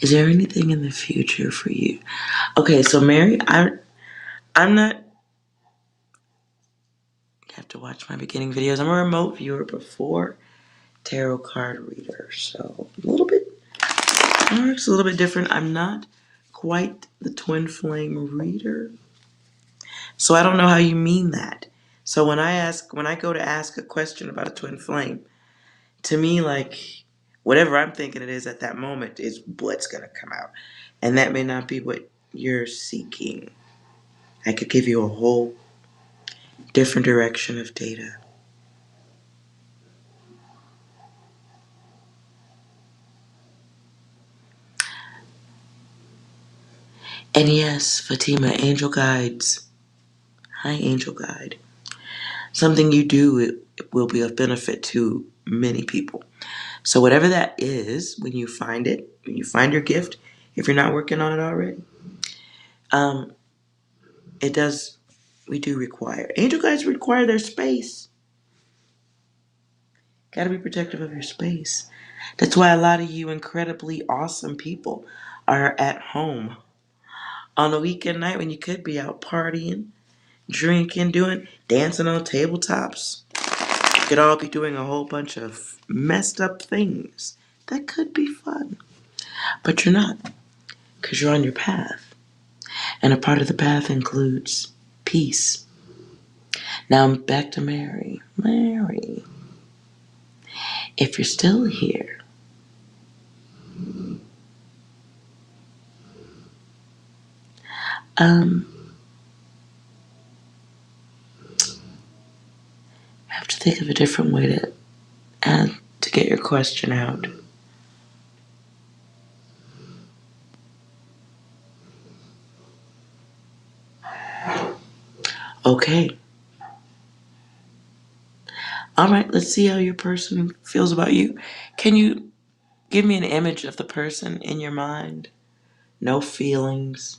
Is there anything in the future for you? Okay, so Mary, I'm not. You have to watch my beginning videos. I'm a remote viewer before tarot card reader, so a little bit. It's a little bit different. I'm not quite the twin flame reader, so I don't know how you mean that. So when I go to ask a question about a twin flame, to me, like whatever I'm thinking it is at that moment is what's gonna come out, and that may not be what you're seeking. I could give you a whole different direction of data. And yes, Fatima, angel guides. Hi, angel guide. Something you do, it will be of benefit to many people. So whatever that is, when you find your gift, if you're not working on it already, um, it does, we do require. Angel guides require their space. Gotta be protective of your space. That's why a lot of you incredibly awesome people are at home on a weekend night when you could be out partying, drinking, dancing on tabletops. You could all be doing a whole bunch of messed up things that could be fun. But you're not, because you're on your path. And a part of the path includes peace. Now I'm back to Mary. Mary, if you're still here, I have to think of a different way to get your question out. Okay. All right, let's see how your person feels about you. Can you give me an image of the person in your mind? No feelings.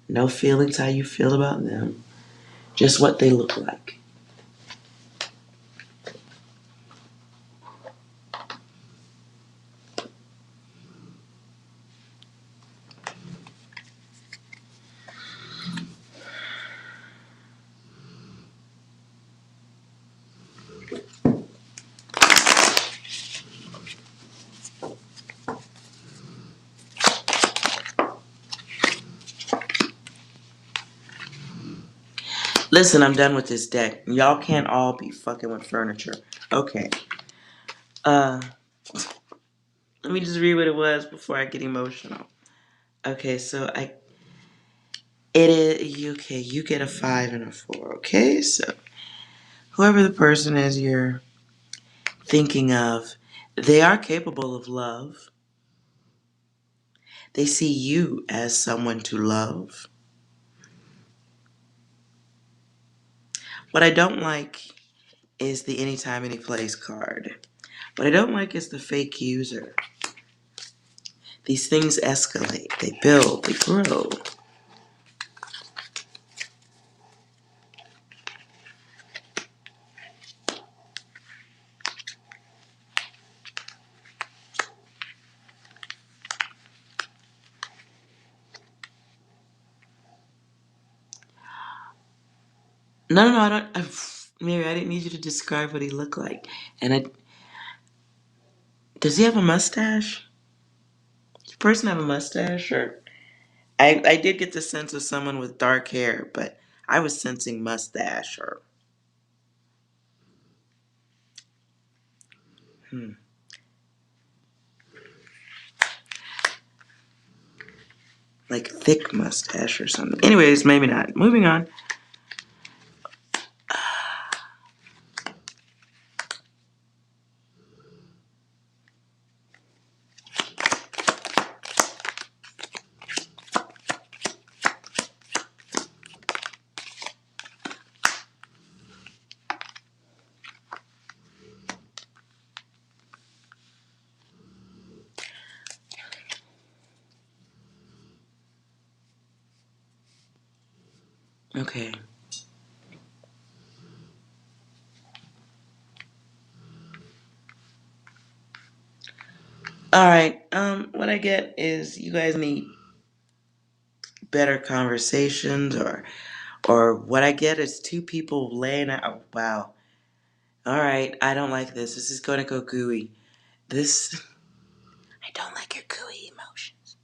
No feelings how you feel about them. Just what they look like. Listen, I'm done with this deck. Y'all can't all be fucking with furniture. Okay. Let me just read what it was before I get emotional. Okay, so it is okay, you get a 5 and a 4. Okay, so whoever the person is you're thinking of, they are capable of love. They see you as someone to love. What I don't like is the anytime, any place card. What I don't like is the fake user. These things escalate, they build, they grow. No, I don't. Mary, I didn't need you to describe what he looked like. Does he have a mustache? Does the person have a mustache? Or I did get the sense of someone with dark hair, but I was sensing mustache or like thick mustache or something. Anyways, maybe not. Moving on. Okay. All right. What I get is you guys need better conversations, or what I get is two people laying out. Oh, wow. All right. I don't like this. This is going to go gooey. This. I don't like your gooey emotions.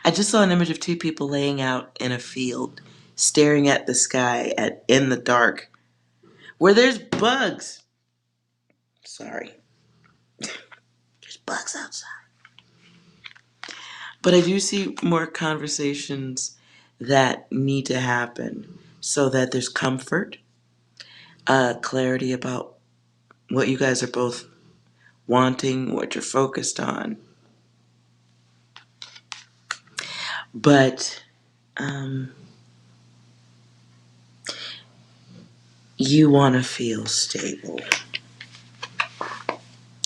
I just saw an image of two people laying out in a field, staring at the sky in the dark, where there's bugs. Sorry, there's bugs outside. But I do see more conversations that need to happen so that there's comfort, clarity about what you guys are both wanting, what you're focused on. But you want to feel stable,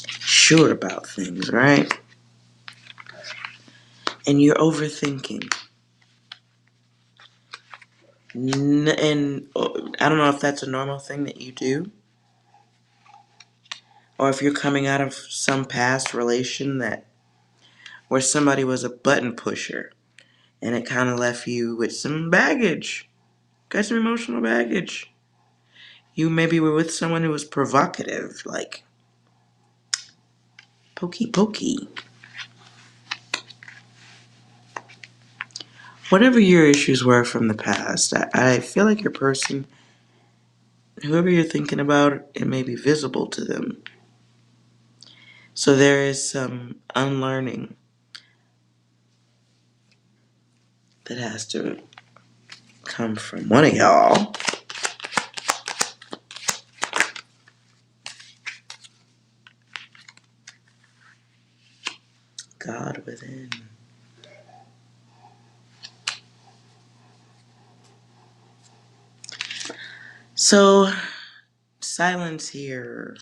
sure about things, right? And you're overthinking. And I don't know if that's a normal thing that you do, or if you're coming out of some past relation where somebody was a button pusher and it kind of left you with some baggage, got some emotional baggage. You maybe were with someone who was provocative, like pokey pokey. Whatever your issues were from the past, I feel like your person, whoever you're thinking about, it may be visible to them. So there is some unlearning that has to come from one of y'all. God within. So, silence here.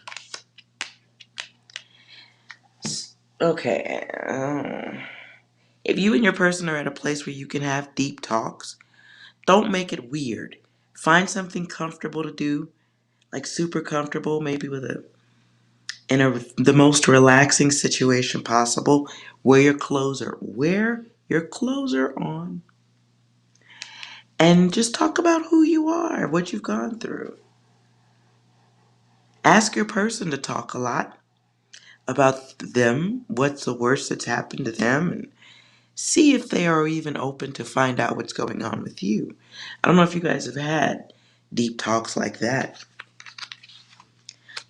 Okay. If you and your person are at a place where you can have deep talks, don't make it weird. Find something comfortable to do, like super comfortable, maybe the most relaxing situation possible. Wear your clothes are on, and just talk about who you are, what you've gone through. Ask your person to talk a lot about them, what's the worst that's happened to them, and see if they are even open to find out what's going on with you. I don't know if you guys have had deep talks like that,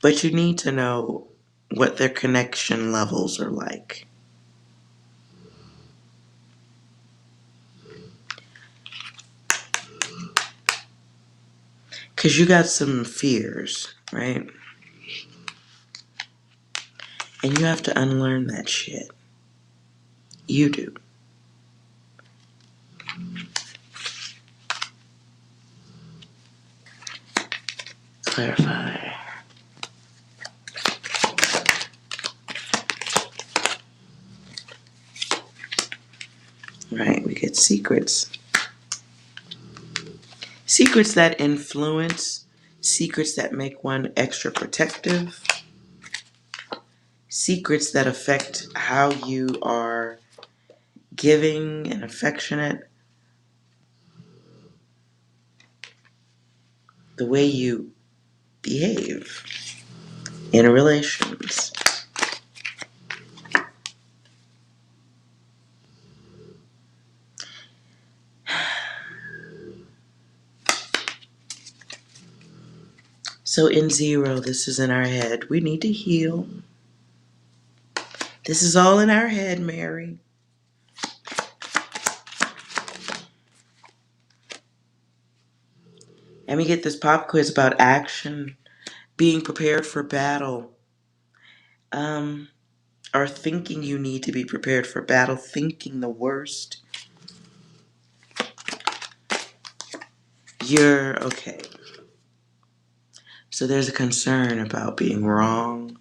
but you need to know what their connection levels are like. Because you got some fears, right? And you have to unlearn that shit. You do. Clarify. Right, we get secrets. Secrets that influence, secrets that make one extra protective, secrets that affect how you are giving and affectionate, the way you behave in relations. So in zero, this is in our head. We need to heal. This is all in our head, Mary. And we get this pop quiz about action, being prepared for battle, or thinking you need to be prepared for battle, thinking the worst. You're okay. So there's a concern about being wrong.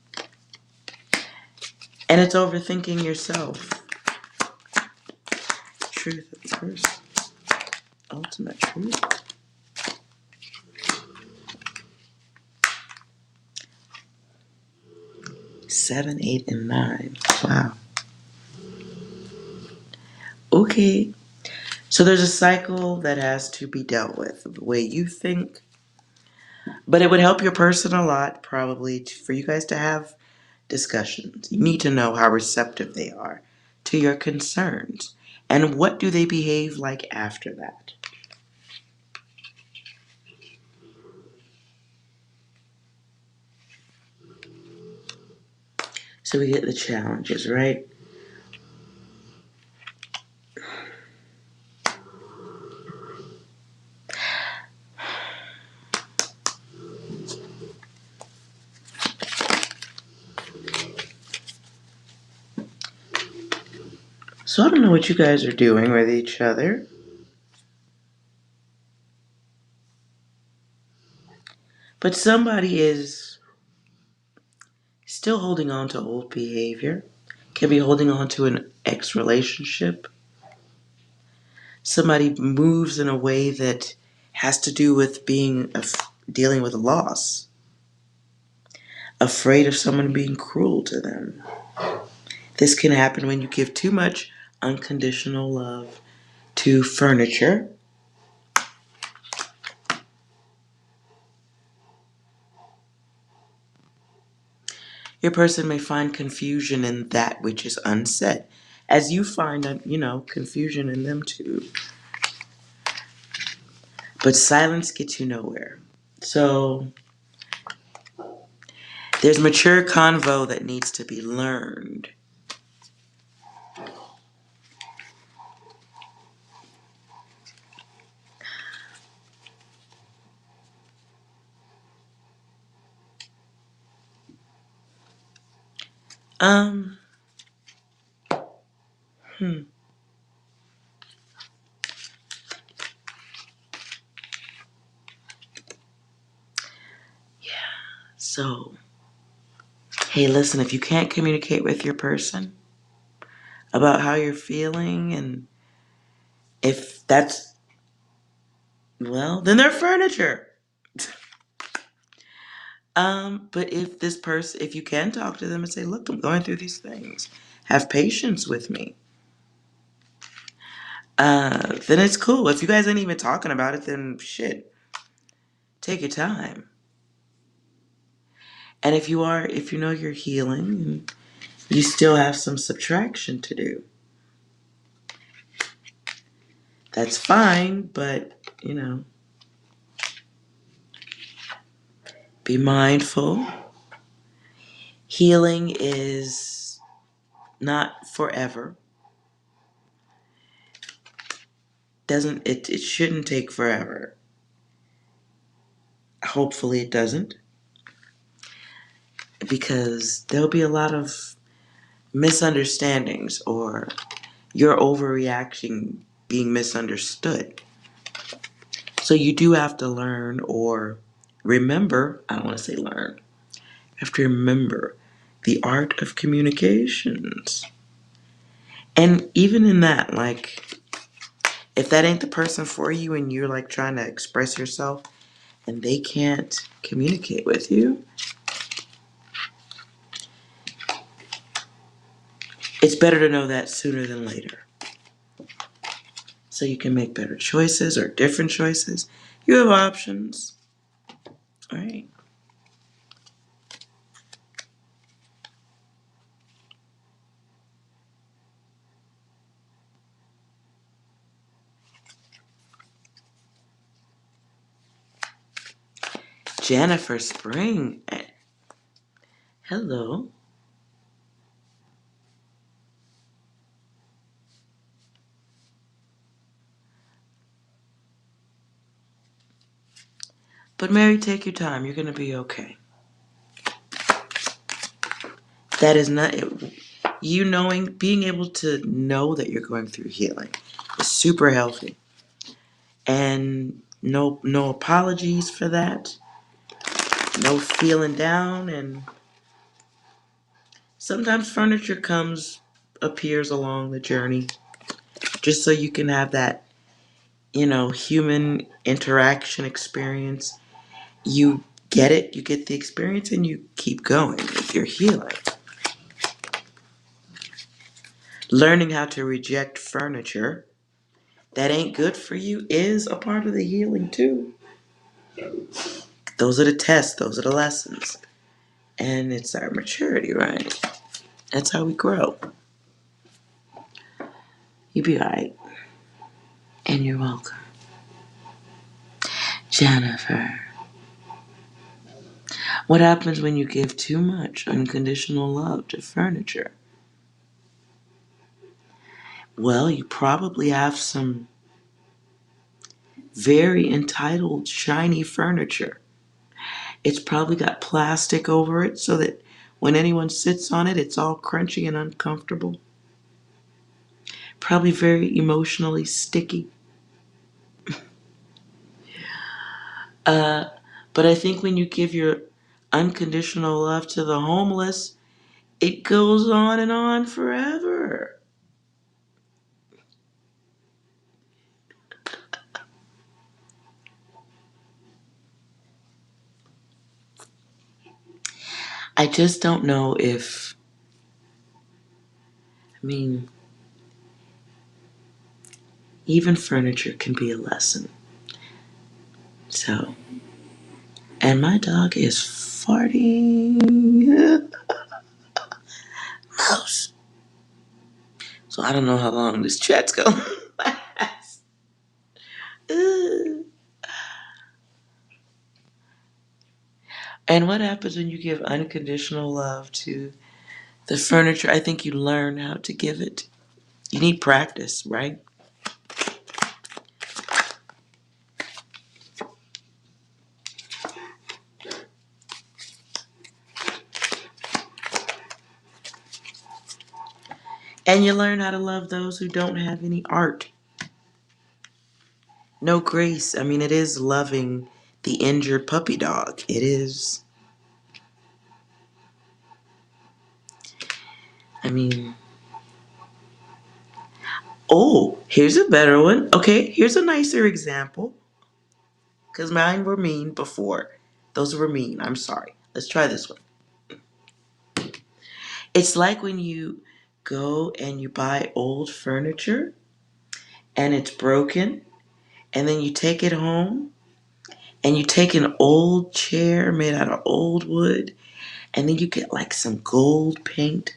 And it's overthinking yourself. Truth of the person. Ultimate truth. 7, 8, and 9. Wow. Okay. So there's a cycle that has to be dealt with, the way you think. But it would help your person a lot, probably, for you guys to have discussions. You need to know how receptive they are to your concerns. And what do they behave like after that? So we get the challenges, right? So I don't know what you guys are doing with each other, but somebody is still holding on to old behavior, can be holding on to an ex relationship. Somebody moves in a way that has to do with dealing with loss, afraid of someone being cruel to them. This can happen when you give too much unconditional love to furniture. Your person may find confusion in that which is unsaid, as you find, confusion in them too. But silence gets you nowhere. So there's mature convo that needs to be learned. Um, hmm. So, hey, listen, if you can't communicate with your person about how you're feeling, and if that's, well, then they're furniture. But if you can talk to them and say, look, I'm going through these things, have patience with me, then it's cool. If you guys ain't even talking about it, then shit, take your time. And if you know you're healing and you still have some subtraction to do, that's fine, but, be mindful. Healing is not forever. It shouldn't take forever. Hopefully it doesn't. Because there'll be a lot of misunderstandings or your overreaction being misunderstood. So you do have to learn or remember, I don't want to say learn, you have to remember the art of communications. And even in that, like, if that ain't the person for you and you're like trying to express yourself and they can't communicate with you, it's better to know that sooner than later. So you can make better choices or different choices. You have options. All right. Jennifer Spring. Hello. But Mary, take your time. You're going to be okay. That is not, being able to know that you're going through healing is super healthy. And no apologies for that. No feeling down. And sometimes furniture appears along the journey just so you can have that, human interaction experience. You get it, you get the experience, and you keep going with your healing. Learning how to reject furniture that ain't good for you is a part of the healing too. Those are the tests, those are the lessons. And it's our maturity, right? That's how we grow. You be alright. And you're welcome. Jennifer. What happens when you give too much unconditional love to furniture? Well, you probably have some very entitled, shiny furniture. It's probably got plastic over it so that when anyone sits on it, it's all crunchy and uncomfortable. Probably very emotionally sticky. But I think when you give your unconditional love to the homeless, it goes on and on forever. I just don't know if, even furniture can be a lesson. So, and my dog is farting. Mouse. So I don't know how long this chat's going to last. And what happens when you give unconditional love to the furniture? I think you learn how to give it. You need practice, right? And you learn how to love those who don't have any art. No grace. It is loving the injured puppy dog. It is. I mean, oh, here's a better one. Okay, here's a nicer example. Because mine were mean before. Those were mean. I'm sorry. Let's try this one. It's like when you go and you buy old furniture and it's broken, and then you take it home and you take an old chair made out of old wood, and then you get like some gold paint,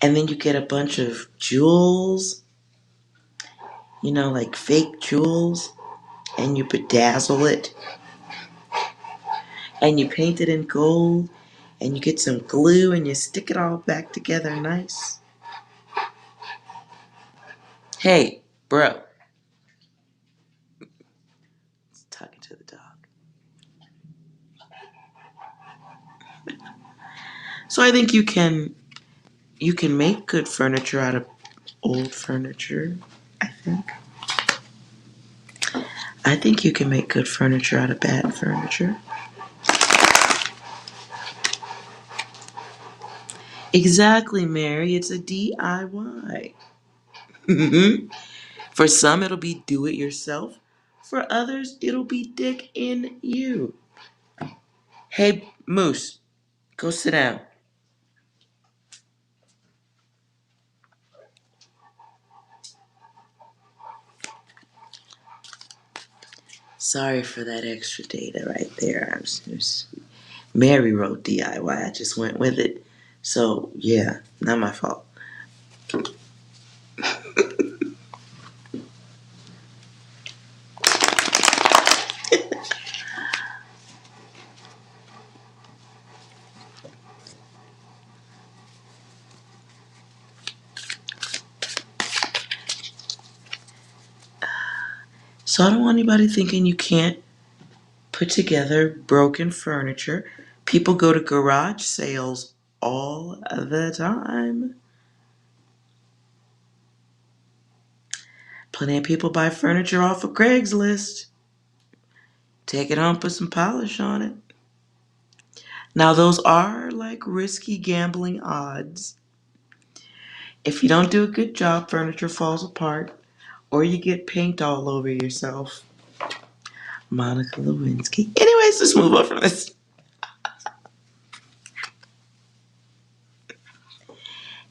and then you get a bunch of jewels, like fake jewels, and you bedazzle it and you paint it in gold, and you get some glue and you stick it all back together nice. Hey, bro. Talking to the dog. So I think you can make good furniture out of old furniture. I think. I think you can make good furniture out of bad furniture. Exactly, Mary. It's a DIY. For some, it'll be do it yourself. For others, it'll be dick in you. Hey, Moose, go sit down. Sorry for that extra data right there. Mary wrote DIY. I just went with it. So, yeah, not my fault. So, I don't want anybody thinking you can't put together broken furniture. People go to garage sales all the time. Plenty of people buy furniture off of Craigslist. Take it home, put some polish on it. Now, those are like risky gambling odds. If you don't do a good job, furniture falls apart or you get paint all over yourself. Monica Lewinsky. Anyways, let's move on from this.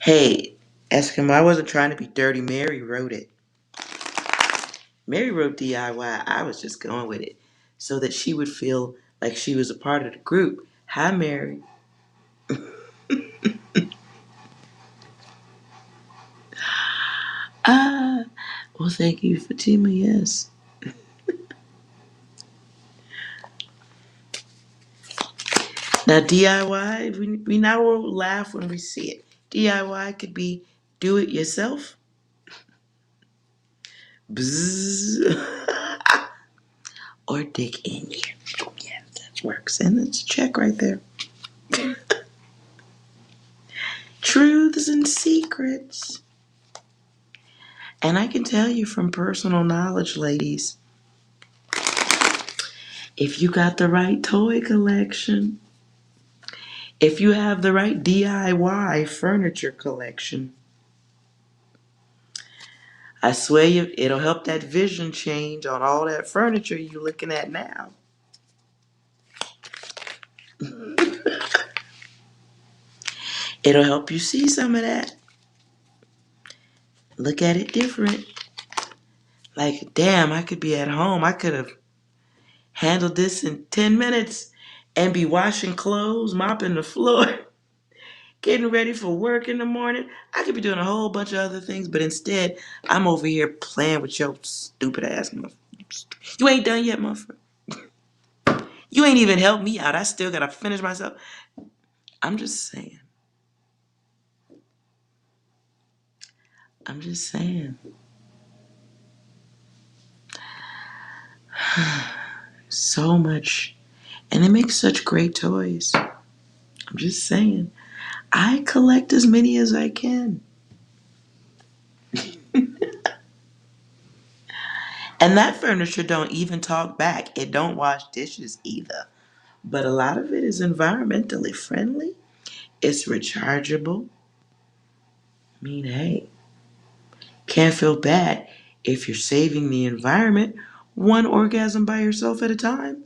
Hey, Eskimo, I wasn't trying to be dirty. Mary wrote it. Mary wrote DIY. I was just going with it so that she would feel like she was a part of the group. Hi, Mary. Ah, well, thank you, Fatima. Yes. Now, DIY, we now will laugh when we see it. DIY could be do it yourself. Bzzz. Or dig in you. Yeah, that works. And it's a check right there. Truths and secrets. And I can tell you from personal knowledge, ladies, if you got the right toy collection, if you have the right DIY furniture collection, I swear you, it'll help that vision change on all that furniture you're looking at now. It'll help you see some of that. Look at it different. Like, damn, I could be at home. I could have handled this in 10 minutes and be washing clothes, mopping the floor, getting ready for work in the morning. I could be doing a whole bunch of other things, but instead, I'm over here playing with your stupid ass. You ain't done yet, motherfucker. You ain't even helped me out. I still gotta finish myself. I'm just saying. I'm just saying. So much. And they make such great toys. I'm just saying. I collect as many as I can. And that furniture don't even talk back. It don't wash dishes either. But a lot of it is environmentally friendly. It's rechargeable. I mean, hey, can't feel bad if you're saving the environment one orgasm by yourself at a time.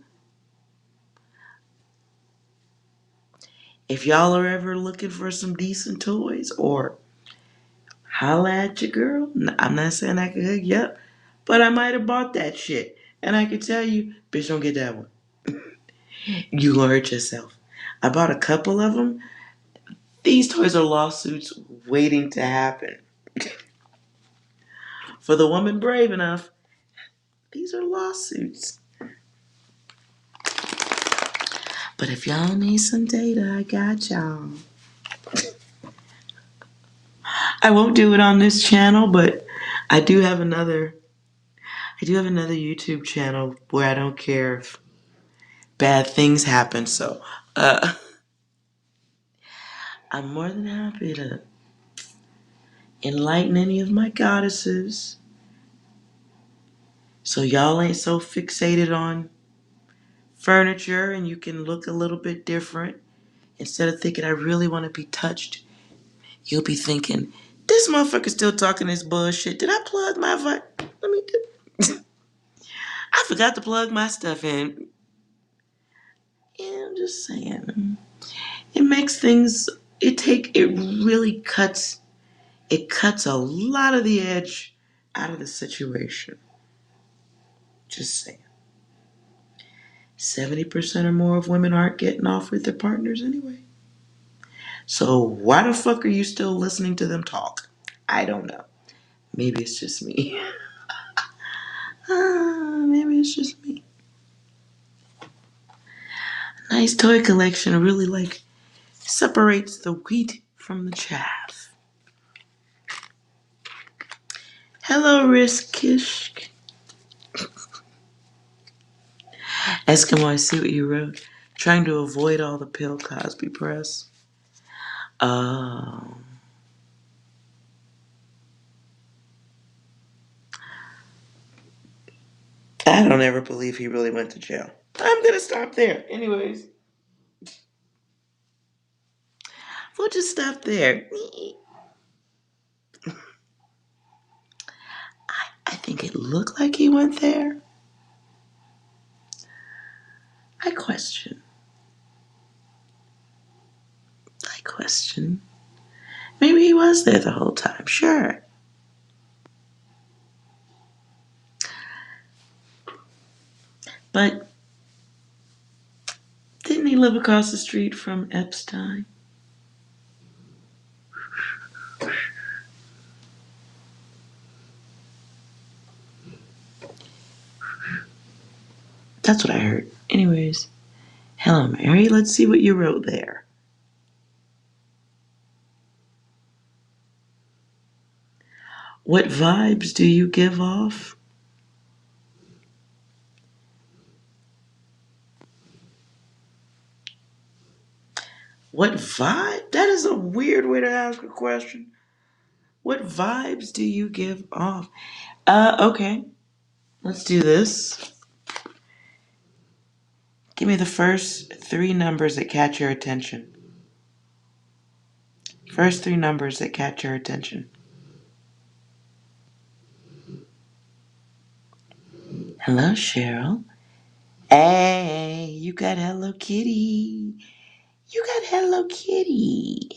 If y'all are ever looking for some decent toys or holla at your girl, I'm not saying I could hook you up, but I might have bought that shit. And I can tell you, bitch, don't get that one. You gonna hurt yourself. I bought a couple of them. These toys are lawsuits waiting to happen. For the woman brave enough, these are lawsuits. But if y'all need some data, I got y'all. I won't do it on this channel, but I do have another YouTube channel where I don't care if bad things happen. So I'm more than happy to enlighten any of my goddesses. So y'all ain't so fixated on furniture and you can look a little bit different. Instead of thinking I really want to be touched, you'll be thinking, this motherfucker still talking this bullshit. Did I plug my Let me do. I forgot to plug my stuff in. Yeah, I'm just saying. It makes things it really cuts a lot of the edge out of the situation. Just saying. 70% or more of women aren't getting off with their partners anyway. So why the fuck are you still listening to them talk? I don't know. Maybe it's just me. Maybe it's just me. Nice toy collection really separates the wheat from the chaff. Hello, Riskish. Eskimo, I see what you wrote. Trying to avoid all the Bill Cosby press. Oh. I don't ever believe he really went to jail. I'm gonna stop there. Anyways, we'll just stop there. I think it looked like he went there. I question. I question. Maybe he was there the whole time. Sure. But didn't he live across the street from Epstein? That's what I heard. Anyways, hello, Mary. Let's see what you wrote there. What vibes do you give off? What vibe? That is a weird way to ask a question. What vibes do you give off? Okay. Let's do this. Give me the first three numbers that catch your attention. First three numbers that catch your attention. Hello, Cheryl. Hey, you got Hello Kitty. You got Hello Kitty.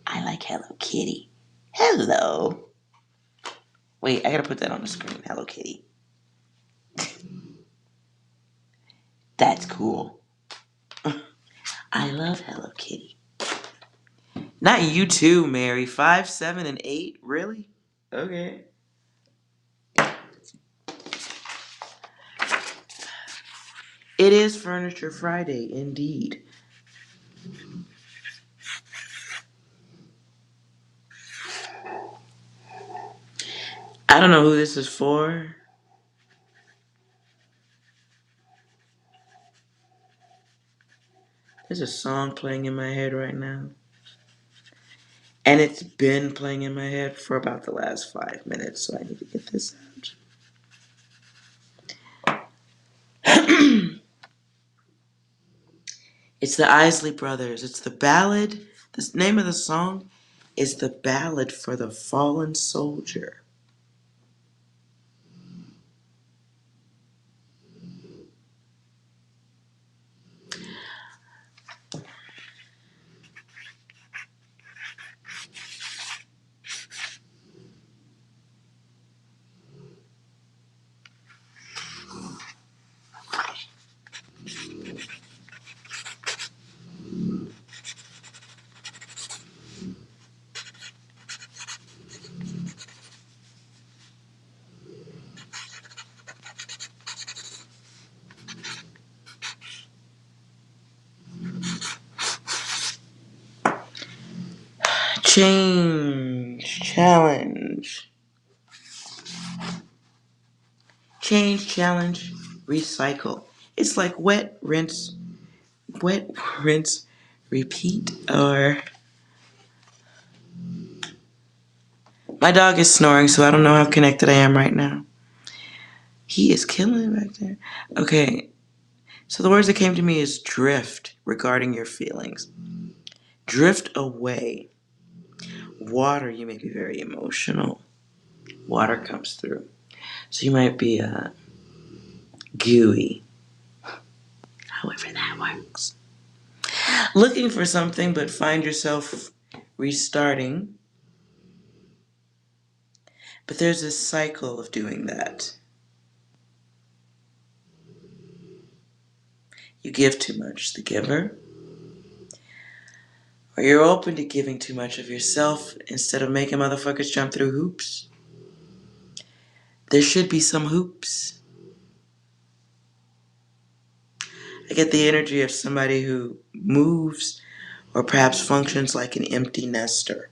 I like Hello Kitty. Hello. Wait, I gotta put that on the screen. Hello Kitty. That's cool. I love Hello Kitty. Not you too, Mary. 5, 7, and 8? Really? Okay. It is Furniture Friday, indeed. I don't know who this is for. There's a song playing in my head right now. And it's been playing in my head for about the last 5 minutes, so I need to get this out. It's the Isley Brothers. It's the ballad. The name of the song is the ballad for the fallen soldier. Challenge. Change, challenge, recycle. It's like wet, rinse, repeat. Or my dog is snoring, so I don't know how connected I am right now. He is killing it back there. Okay, so the words that came to me is drift regarding your feelings. Drift away. Water, you may be very emotional. Water comes through. So you might be gooey. However that works. Looking for something but find yourself restarting. But there's this cycle of doing that. You give too much, the giver. Or you're open to giving too much of yourself instead of making motherfuckers jump through hoops. There should be some hoops. I get the energy of somebody who moves or perhaps functions like an empty nester.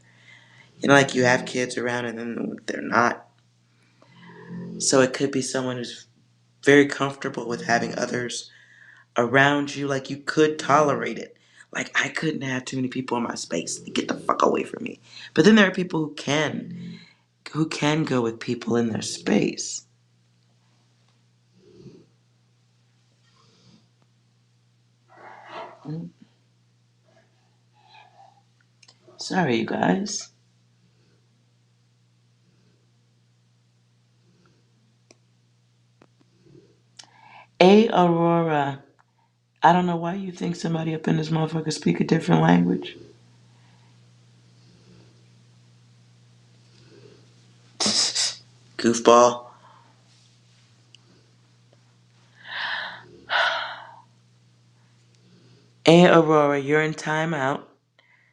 You know, like you have kids around and then they're not. So it could be someone who's very comfortable with having others around you, like you could tolerate it. Like I couldn't have too many people in my space. Get the fuck away from me. But then there are people who can go with people in their space. Sorry, you guys. Aurora. I don't know why you think somebody up in this motherfucker speak a different language. Goofball. Aurora, you're in timeout.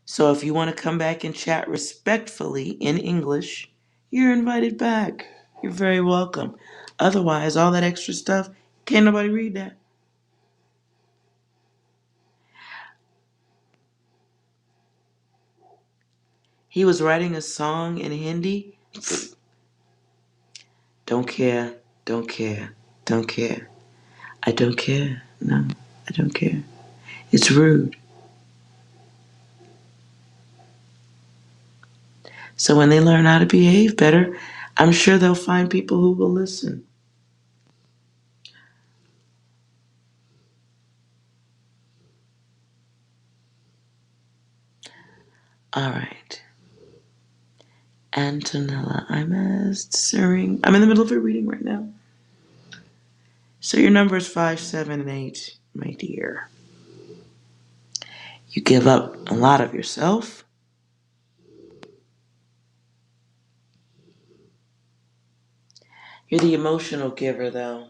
So if you want to come back and chat respectfully in English, you're invited back. You're very welcome. Otherwise, all that extra stuff, can't nobody read that. He was writing a song in Hindi. Don't care, don't care, don't care. I don't care. No, I don't care. It's rude. So when they learn how to behave better, I'm sure they'll find people who will listen. All right. Antonella, I'm answering. I'm in the middle of a reading right now. So your number is 5, 7, and 8, my dear. You give up a lot of yourself. You're the emotional giver, though.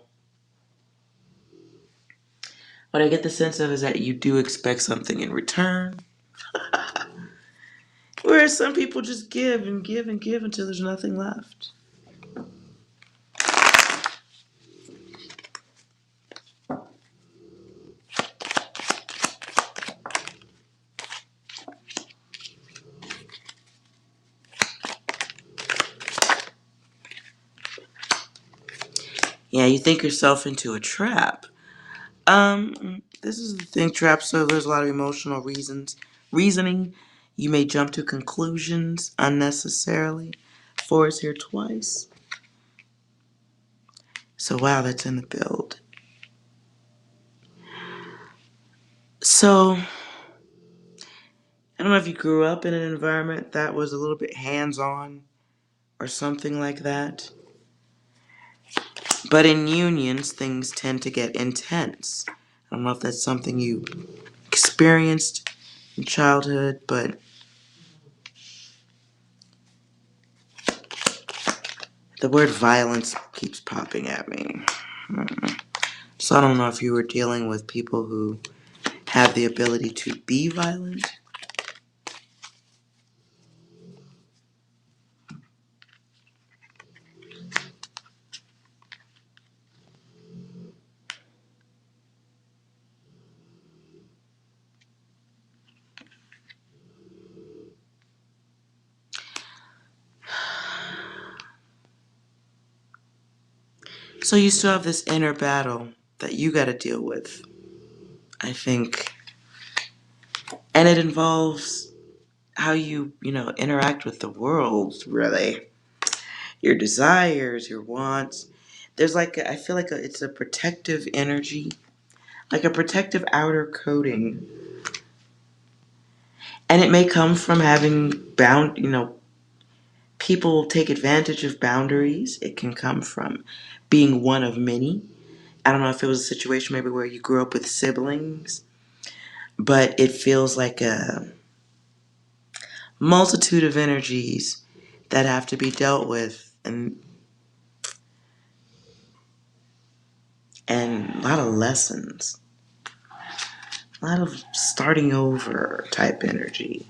What I get the sense of is that you do expect something in return. Whereas some people just give and give and give until there's nothing left. Yeah, you think yourself into a trap. This is the thing, trap, so there's a lot of emotional reasoning. You may jump to conclusions unnecessarily. 4 is here twice. So wow, that's in the build. So I don't know if you grew up in an environment that was a little bit hands-on or something like that. But in unions, things tend to get intense. I don't know if that's something you experienced in childhood, but the word violence keeps popping at me. So I don't know if you were dealing with people who have the ability to be violent. So you still have this inner battle that you got to deal with, I think. And it involves how you interact with the world, really. Your desires, your wants. There's I feel like it's a protective energy, like a protective outer coating. And it may come from having people take advantage of boundaries. It can come from being one of many. I don't know if it was a situation maybe where you grew up with siblings, but it feels like a multitude of energies that have to be dealt with, and a lot of lessons, a lot of starting over type energy,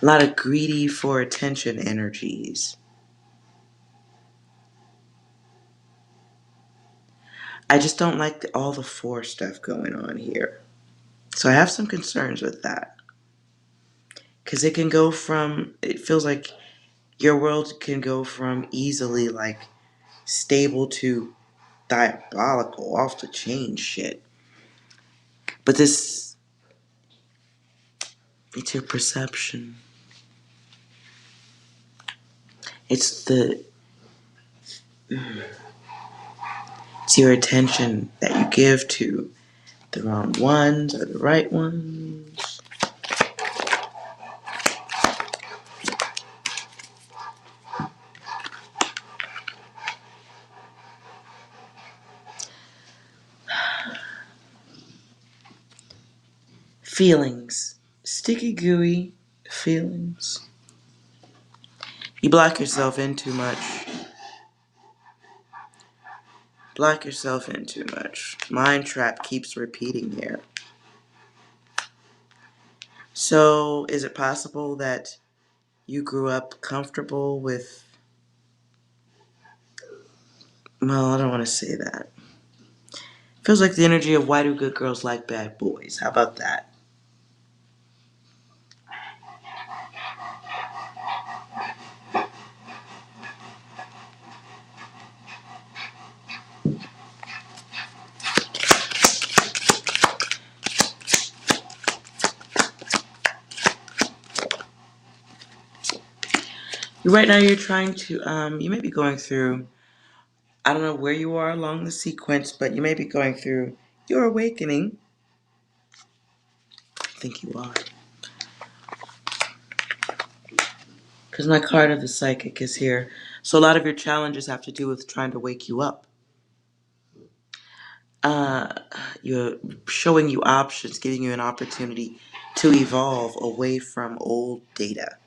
a lot of greedy for attention energies. I just don't like all the four stuff going on here. So I have some concerns with that. Because it feels like your world can go from easily stable to diabolical, off the chain shit. But it's your perception. It's it's your attention that you give to the wrong ones or the right ones. Feelings. Sticky, gooey feelings. You block yourself in too much. Block yourself in too much. Mind trap keeps repeating here. So, is it possible that you grew up comfortable with. Well, I don't want to say that. Feels like the energy of why do good girls like bad boys? How about that? Right now, you're trying to. You may be going through. I don't know where you are along the sequence, but you may be going through your awakening. I think you are. Because my card of the psychic is here. So a lot of your challenges have to do with trying to wake you up. Uh, you're showing you options, giving you an opportunity to evolve away from old data,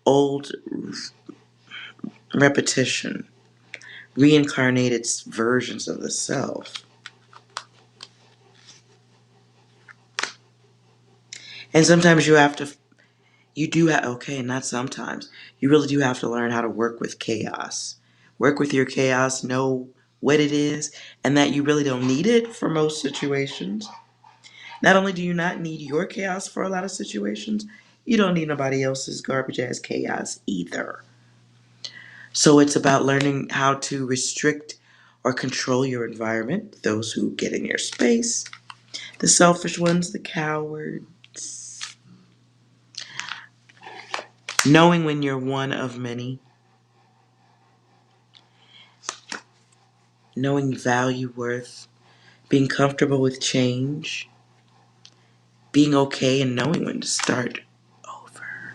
old repetition, reincarnated versions of the self. And sometimes okay, not sometimes, you really do have to learn how to work with chaos. Work with your chaos, know what it is, and that you really don't need it for most situations. Not only do you not need your chaos for a lot of situations, you don't need nobody else's garbage ass chaos either. So it's about learning how to restrict or control your environment, those who get in your space, the selfish ones, the cowards. Knowing when you're one of many, knowing value, worth, being comfortable with change. being okay and knowing when to start over.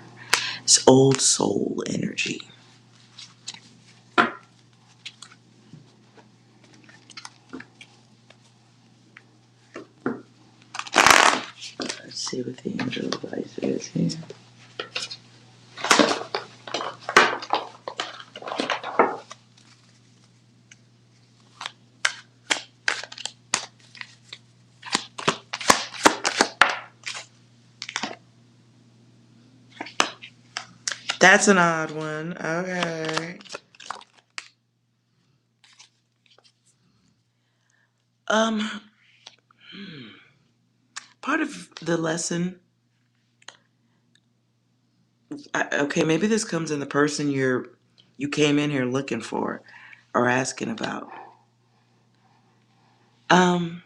It's old soul energy. Let's see what the angel advice is here. That's an odd one. Okay. Um, part of the lesson, okay, maybe this comes in the person you came in here looking for or asking about. Um,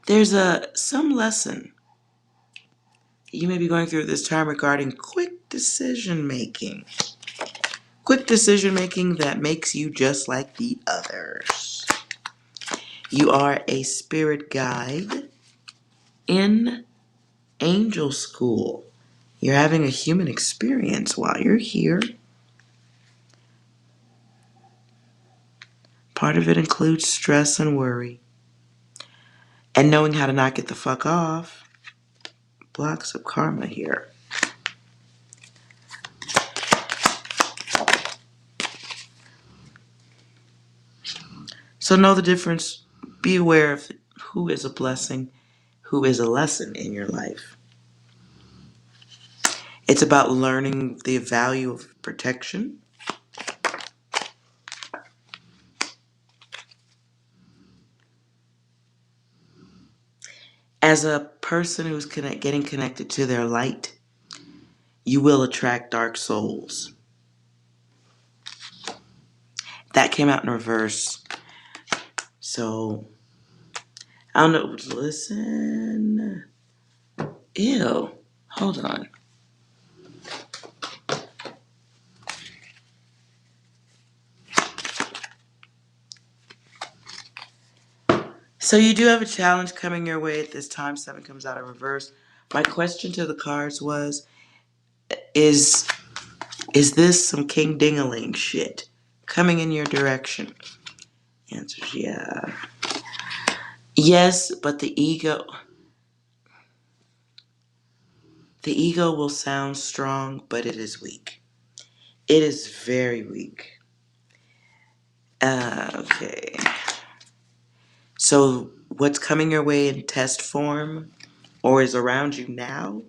there's some lesson you may be going through this time regarding quick decision making. Quick decision making that makes you just like the others. You are a spirit guide in angel school. You're having a human experience while you're here. Part of it includes stress and worry. And knowing how to not get the fuck off. Blocks of karma here. So know the difference. Be aware of who is a blessing, who is a lesson in your life. It's about learning the value of protection. As a person who's getting connected to their light, you will attract dark souls. That came out in reverse. So, I don't know. Listen. Ew. Hold on. So you do have a challenge coming your way at this time. 7 comes out in reverse. My question to the cards was, is this some King Dingaling shit coming in your direction? Answers, yeah. Yes, but the ego will sound strong, but it is weak. It is very weak. Okay. So what's coming your way in test form or is around you now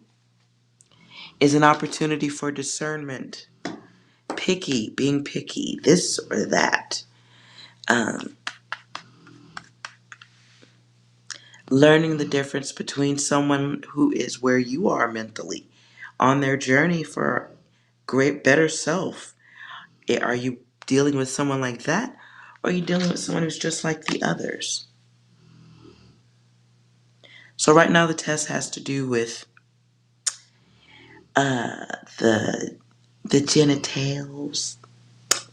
is an opportunity for discernment. Being picky, this or that. Learning the difference between someone who is where you are mentally on their journey for great, better self. Are you dealing with someone like that? Or are you dealing with someone who's just like the others? So right now the test has to do with the genitals.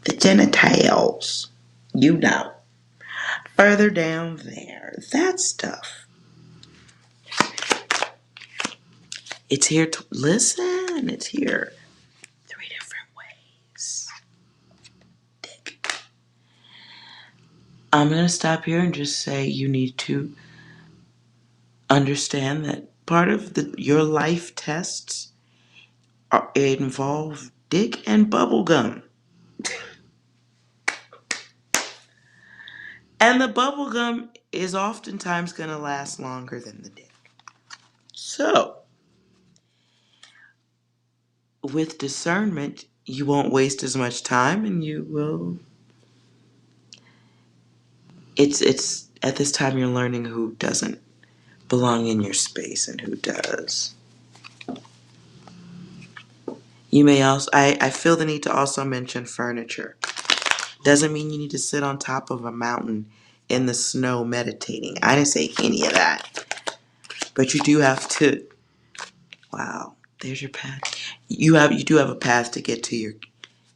The genitals. You know. Further down there. That stuff. It's here to listen. It's here 3 different ways. Dick. I'm going to stop here and just say you need to understand that part of your life tests involve dick and bubblegum. And the bubblegum is oftentimes going to last longer than the dick. So, with discernment, you won't waste as much time and you will. It's at this time you're learning who doesn't belong in your space and who does. You may also, I feel the need to also mention furniture. Doesn't mean you need to sit on top of a mountain in the snow meditating. I didn't say any of that. But you do have to, wow, there's your path. You do have a path to get to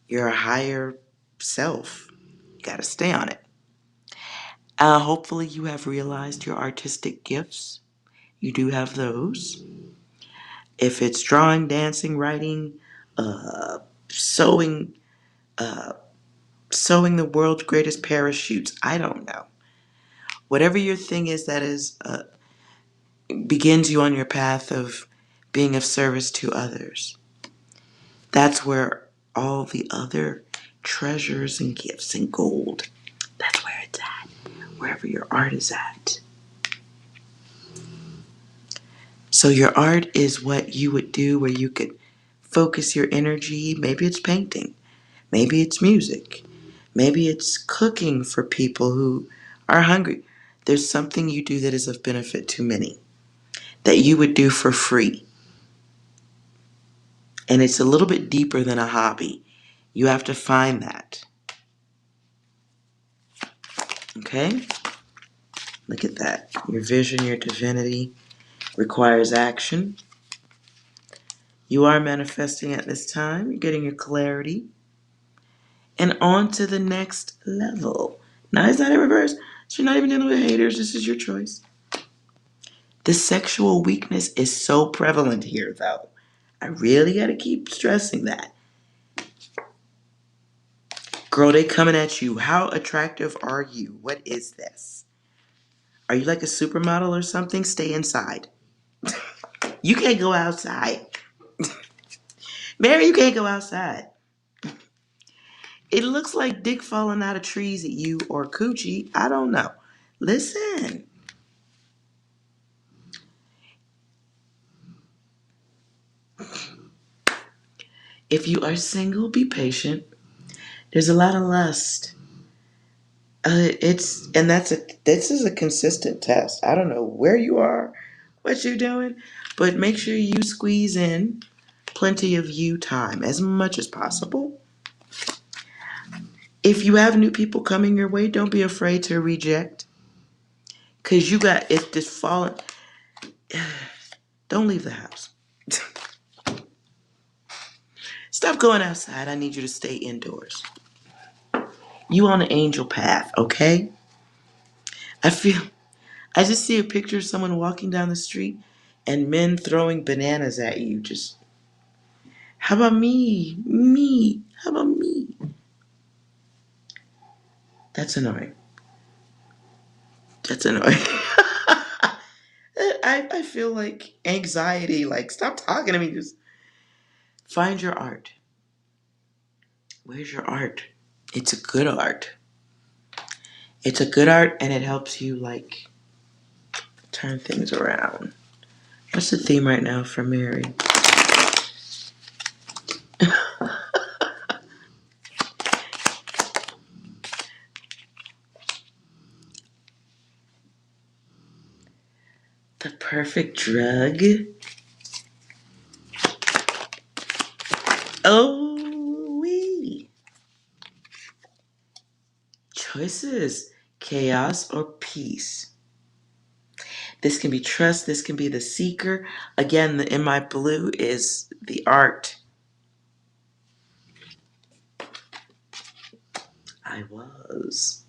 your higher self. You got to stay on it. Hopefully you have realized your artistic gifts, you do have those. If it's drawing, dancing, writing, uh, sewing, uh, sewing the world's greatest parachutes, I don't know. Whatever your thing is that is begins you on your path of being of service to others, that's where all the other treasures and gifts and gold, that's where it's at. Wherever your art is at. So your art is what you would do where you could focus your energy. Maybe it's painting. Maybe it's music. Maybe it's cooking for people who are hungry. There's something you do that is of benefit to many that you would do for free. And it's a little bit deeper than a hobby. You have to find that. Okay? Look at that. Your vision, your divinity requires action. You are manifesting at this time. You're getting your clarity. And on to the next level. Now, it's not in reverse. So you're not even dealing with haters. This is your choice. The sexual weakness is so prevalent here, though. I really got to keep stressing that. Girl, they coming at you. How attractive are you? What is this? Are you like a supermodel or something? Stay inside. You can't go outside. Mary, you can't go outside. It looks like dick falling out of trees at you or coochie. I don't know. Listen. If you are single, be patient. There's a lot of lust. This is a consistent test. I don't know where you are, what you're doing, but make sure you squeeze in plenty of you time as much as possible. If you have new people coming your way, don't be afraid to reject, cause you got it just falling. Don't leave the house. Stop going outside. I need you to stay indoors. You on the angel path, okay? I just see a picture of someone walking down the street and men throwing bananas at you. Just, how about me? Me? How about me? That's annoying. That's annoying. I feel like anxiety. Like, stop talking to me. Just find your art. Where's your art? It's a good art. It's a good art and it helps you, like, turn things around. What's the theme right now for Mary? The perfect drug? Oh, wee. Choices, chaos or peace. This can be trust, this can be the seeker. Again, in my blue is the art. I was.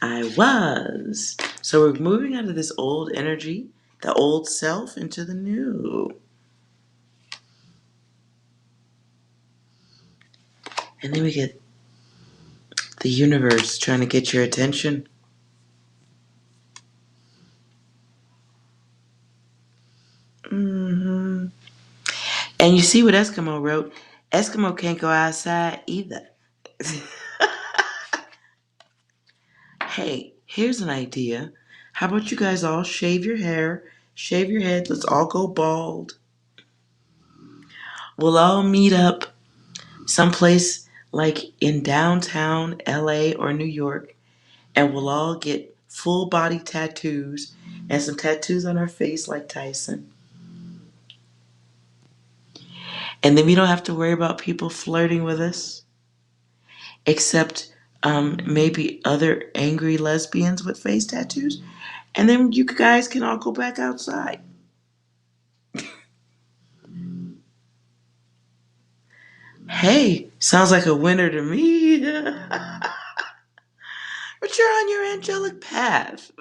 I was. So we're moving out of this old energy, the old self, into the new. And then we get the universe trying to get your attention. hmm And you see what Eskimo wrote? Eskimo can't go outside either. Hey, here's an idea. How about you guys all shave your hair, shave your head, let's all go bald. We'll all meet up someplace like in downtown LA or New York, and we'll all get full body tattoos and some tattoos on our face like Tyson. And then we don't have to worry about people flirting with us, except maybe other angry lesbians with face tattoos. And then you guys can all go back outside. Hey, sounds like a winner to me. But you're on your angelic path.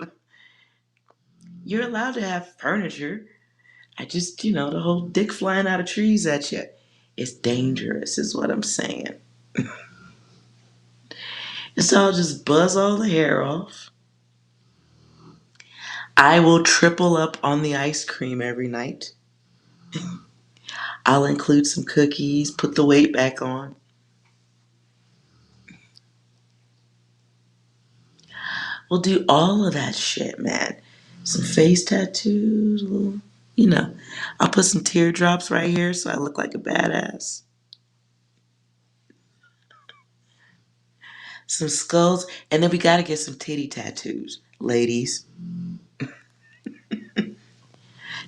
You're allowed to have furniture. I just, the whole dick flying out of trees at you. It's dangerous, is what I'm saying. And so I'll just buzz all the hair off. I will triple up on the ice cream every night. I'll include some cookies, put the weight back on. We'll do all of that shit, man. Some face tattoos, I'll put some teardrops right here so I look like a badass. Some skulls, and then we gotta get some titty tattoos, ladies.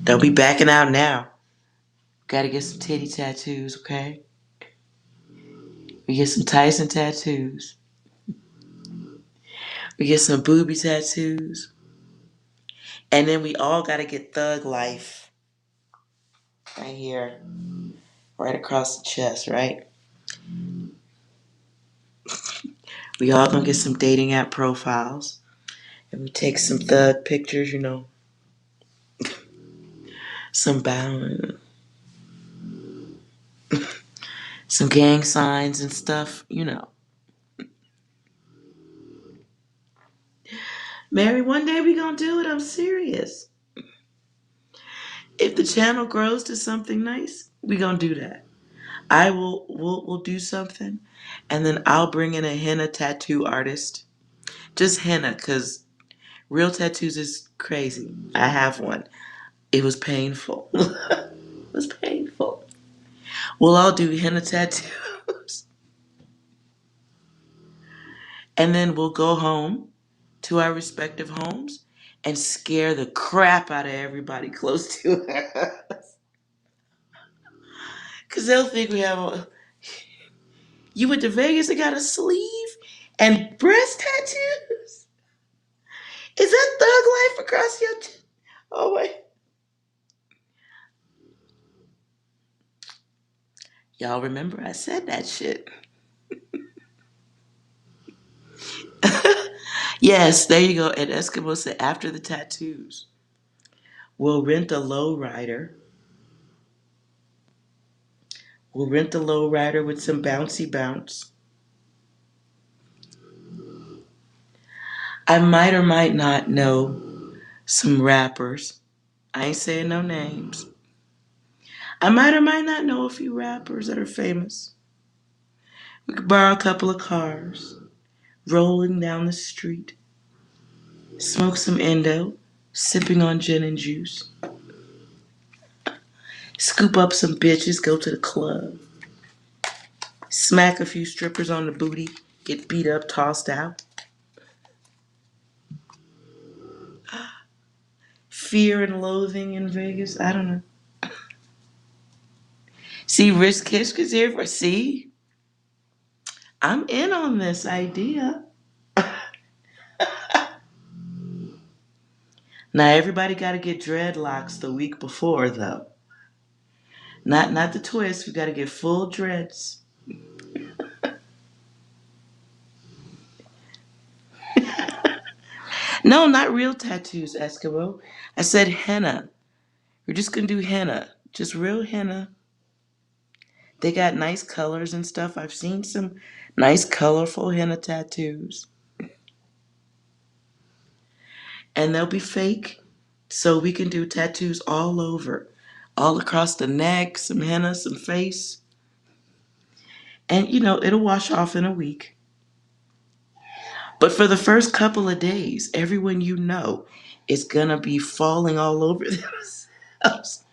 Don't be backing out now. Gotta get some titty tattoos, okay? We get some Tyson tattoos. We get some booby tattoos. And then we all gotta get thug life. Right here. Right across the chest, right? We all gonna get some dating app profiles. And we take some thug pictures, some bound, some gang signs and stuff. Mary, one day we gonna do it. I'm serious. If the channel grows to something nice, we gonna do that. We'll do something, and then I'll bring in a henna tattoo artist. Just henna, cause real tattoos is crazy. I have one. It was painful. It was painful. We'll all do henna tattoos, and then we'll go home to our respective homes and scare the crap out of everybody close to us. Cause they'll think we have you went to Vegas and got a sleeve and breast tattoos? Is that thug life across your oh my. Y'all remember I said that shit. Yes, there you go. And Eskimo said after the tattoos, we'll rent a lowrider. We'll rent a lowrider with some bouncy bounce. I might or might not know some rappers. I ain't saying no names. I might or might not know a few rappers that are famous. We could borrow a couple of cars, rolling down the street, smoke some endo, sipping on gin and juice, scoop up some bitches, go to the club, smack a few strippers on the booty, get beat up, tossed out. Fear and loathing in Vegas, I don't know. See, Rich Kishka's here for, see? I'm in on this idea. Now everybody got to get dreadlocks the week before, though. Not the twist. We got to get full dreads. No, not real tattoos, Eskimo. I said henna. We're just gonna do henna, just real henna. They got nice colors and stuff. I've seen some nice, colorful henna tattoos, and they'll be fake, so we can do tattoos all over, all across the neck, some henna, some face, and it'll wash off in a week. But for the first couple of days, everyone is gonna be falling all over themselves,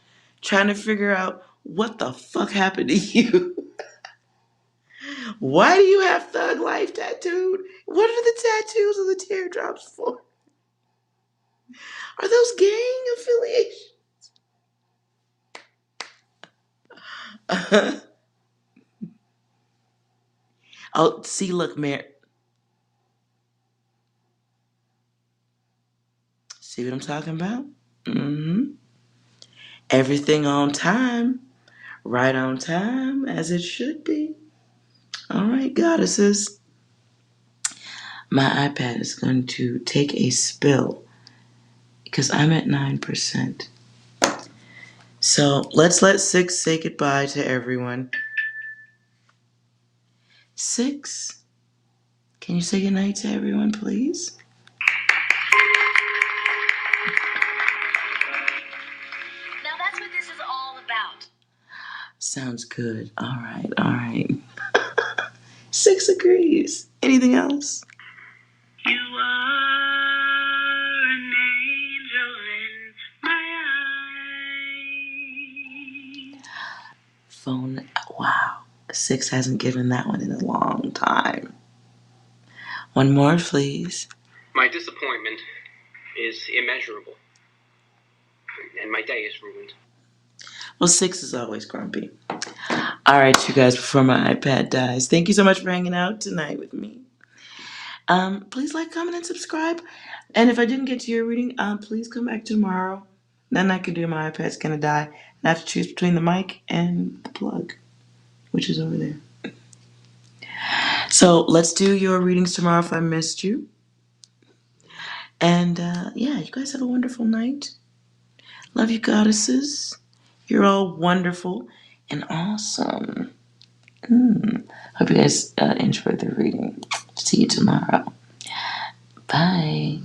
trying to figure out what the fuck happened to you. Why do you have thug life tattooed? What are the tattoos of the teardrops for? Are those gang affiliations? Oh, see, look, Mary. See what I'm talking about? Mm-hmm. Everything on time. Right on time, as it should be. All right, goddesses. my iPad is going to take a spill because I'm at 9%. So let's let 6 say goodbye to everyone. 6, can you say goodnight to everyone, please? Now that's what this is all about. Sounds good. All right, all right. 6 agrees. Anything else? You are an angel in my eyes. Phone. Wow. 6 hasn't given that one in a long time. One more, please. My disappointment is immeasurable, and my day is ruined. Well, 6 is always grumpy. All right, you guys, before my iPad dies, thank you so much for hanging out tonight with me. Please like, comment, and subscribe. And if I didn't get to your reading, please come back tomorrow. Then I can do my iPad's gonna die. And I have to choose between the mic and the plug, which is over there. So let's do your readings tomorrow if I missed you. And yeah, you guys have a wonderful night. Love you, goddesses. You're all wonderful and awesome. Hope you guys enjoyed the reading. See you tomorrow. Bye.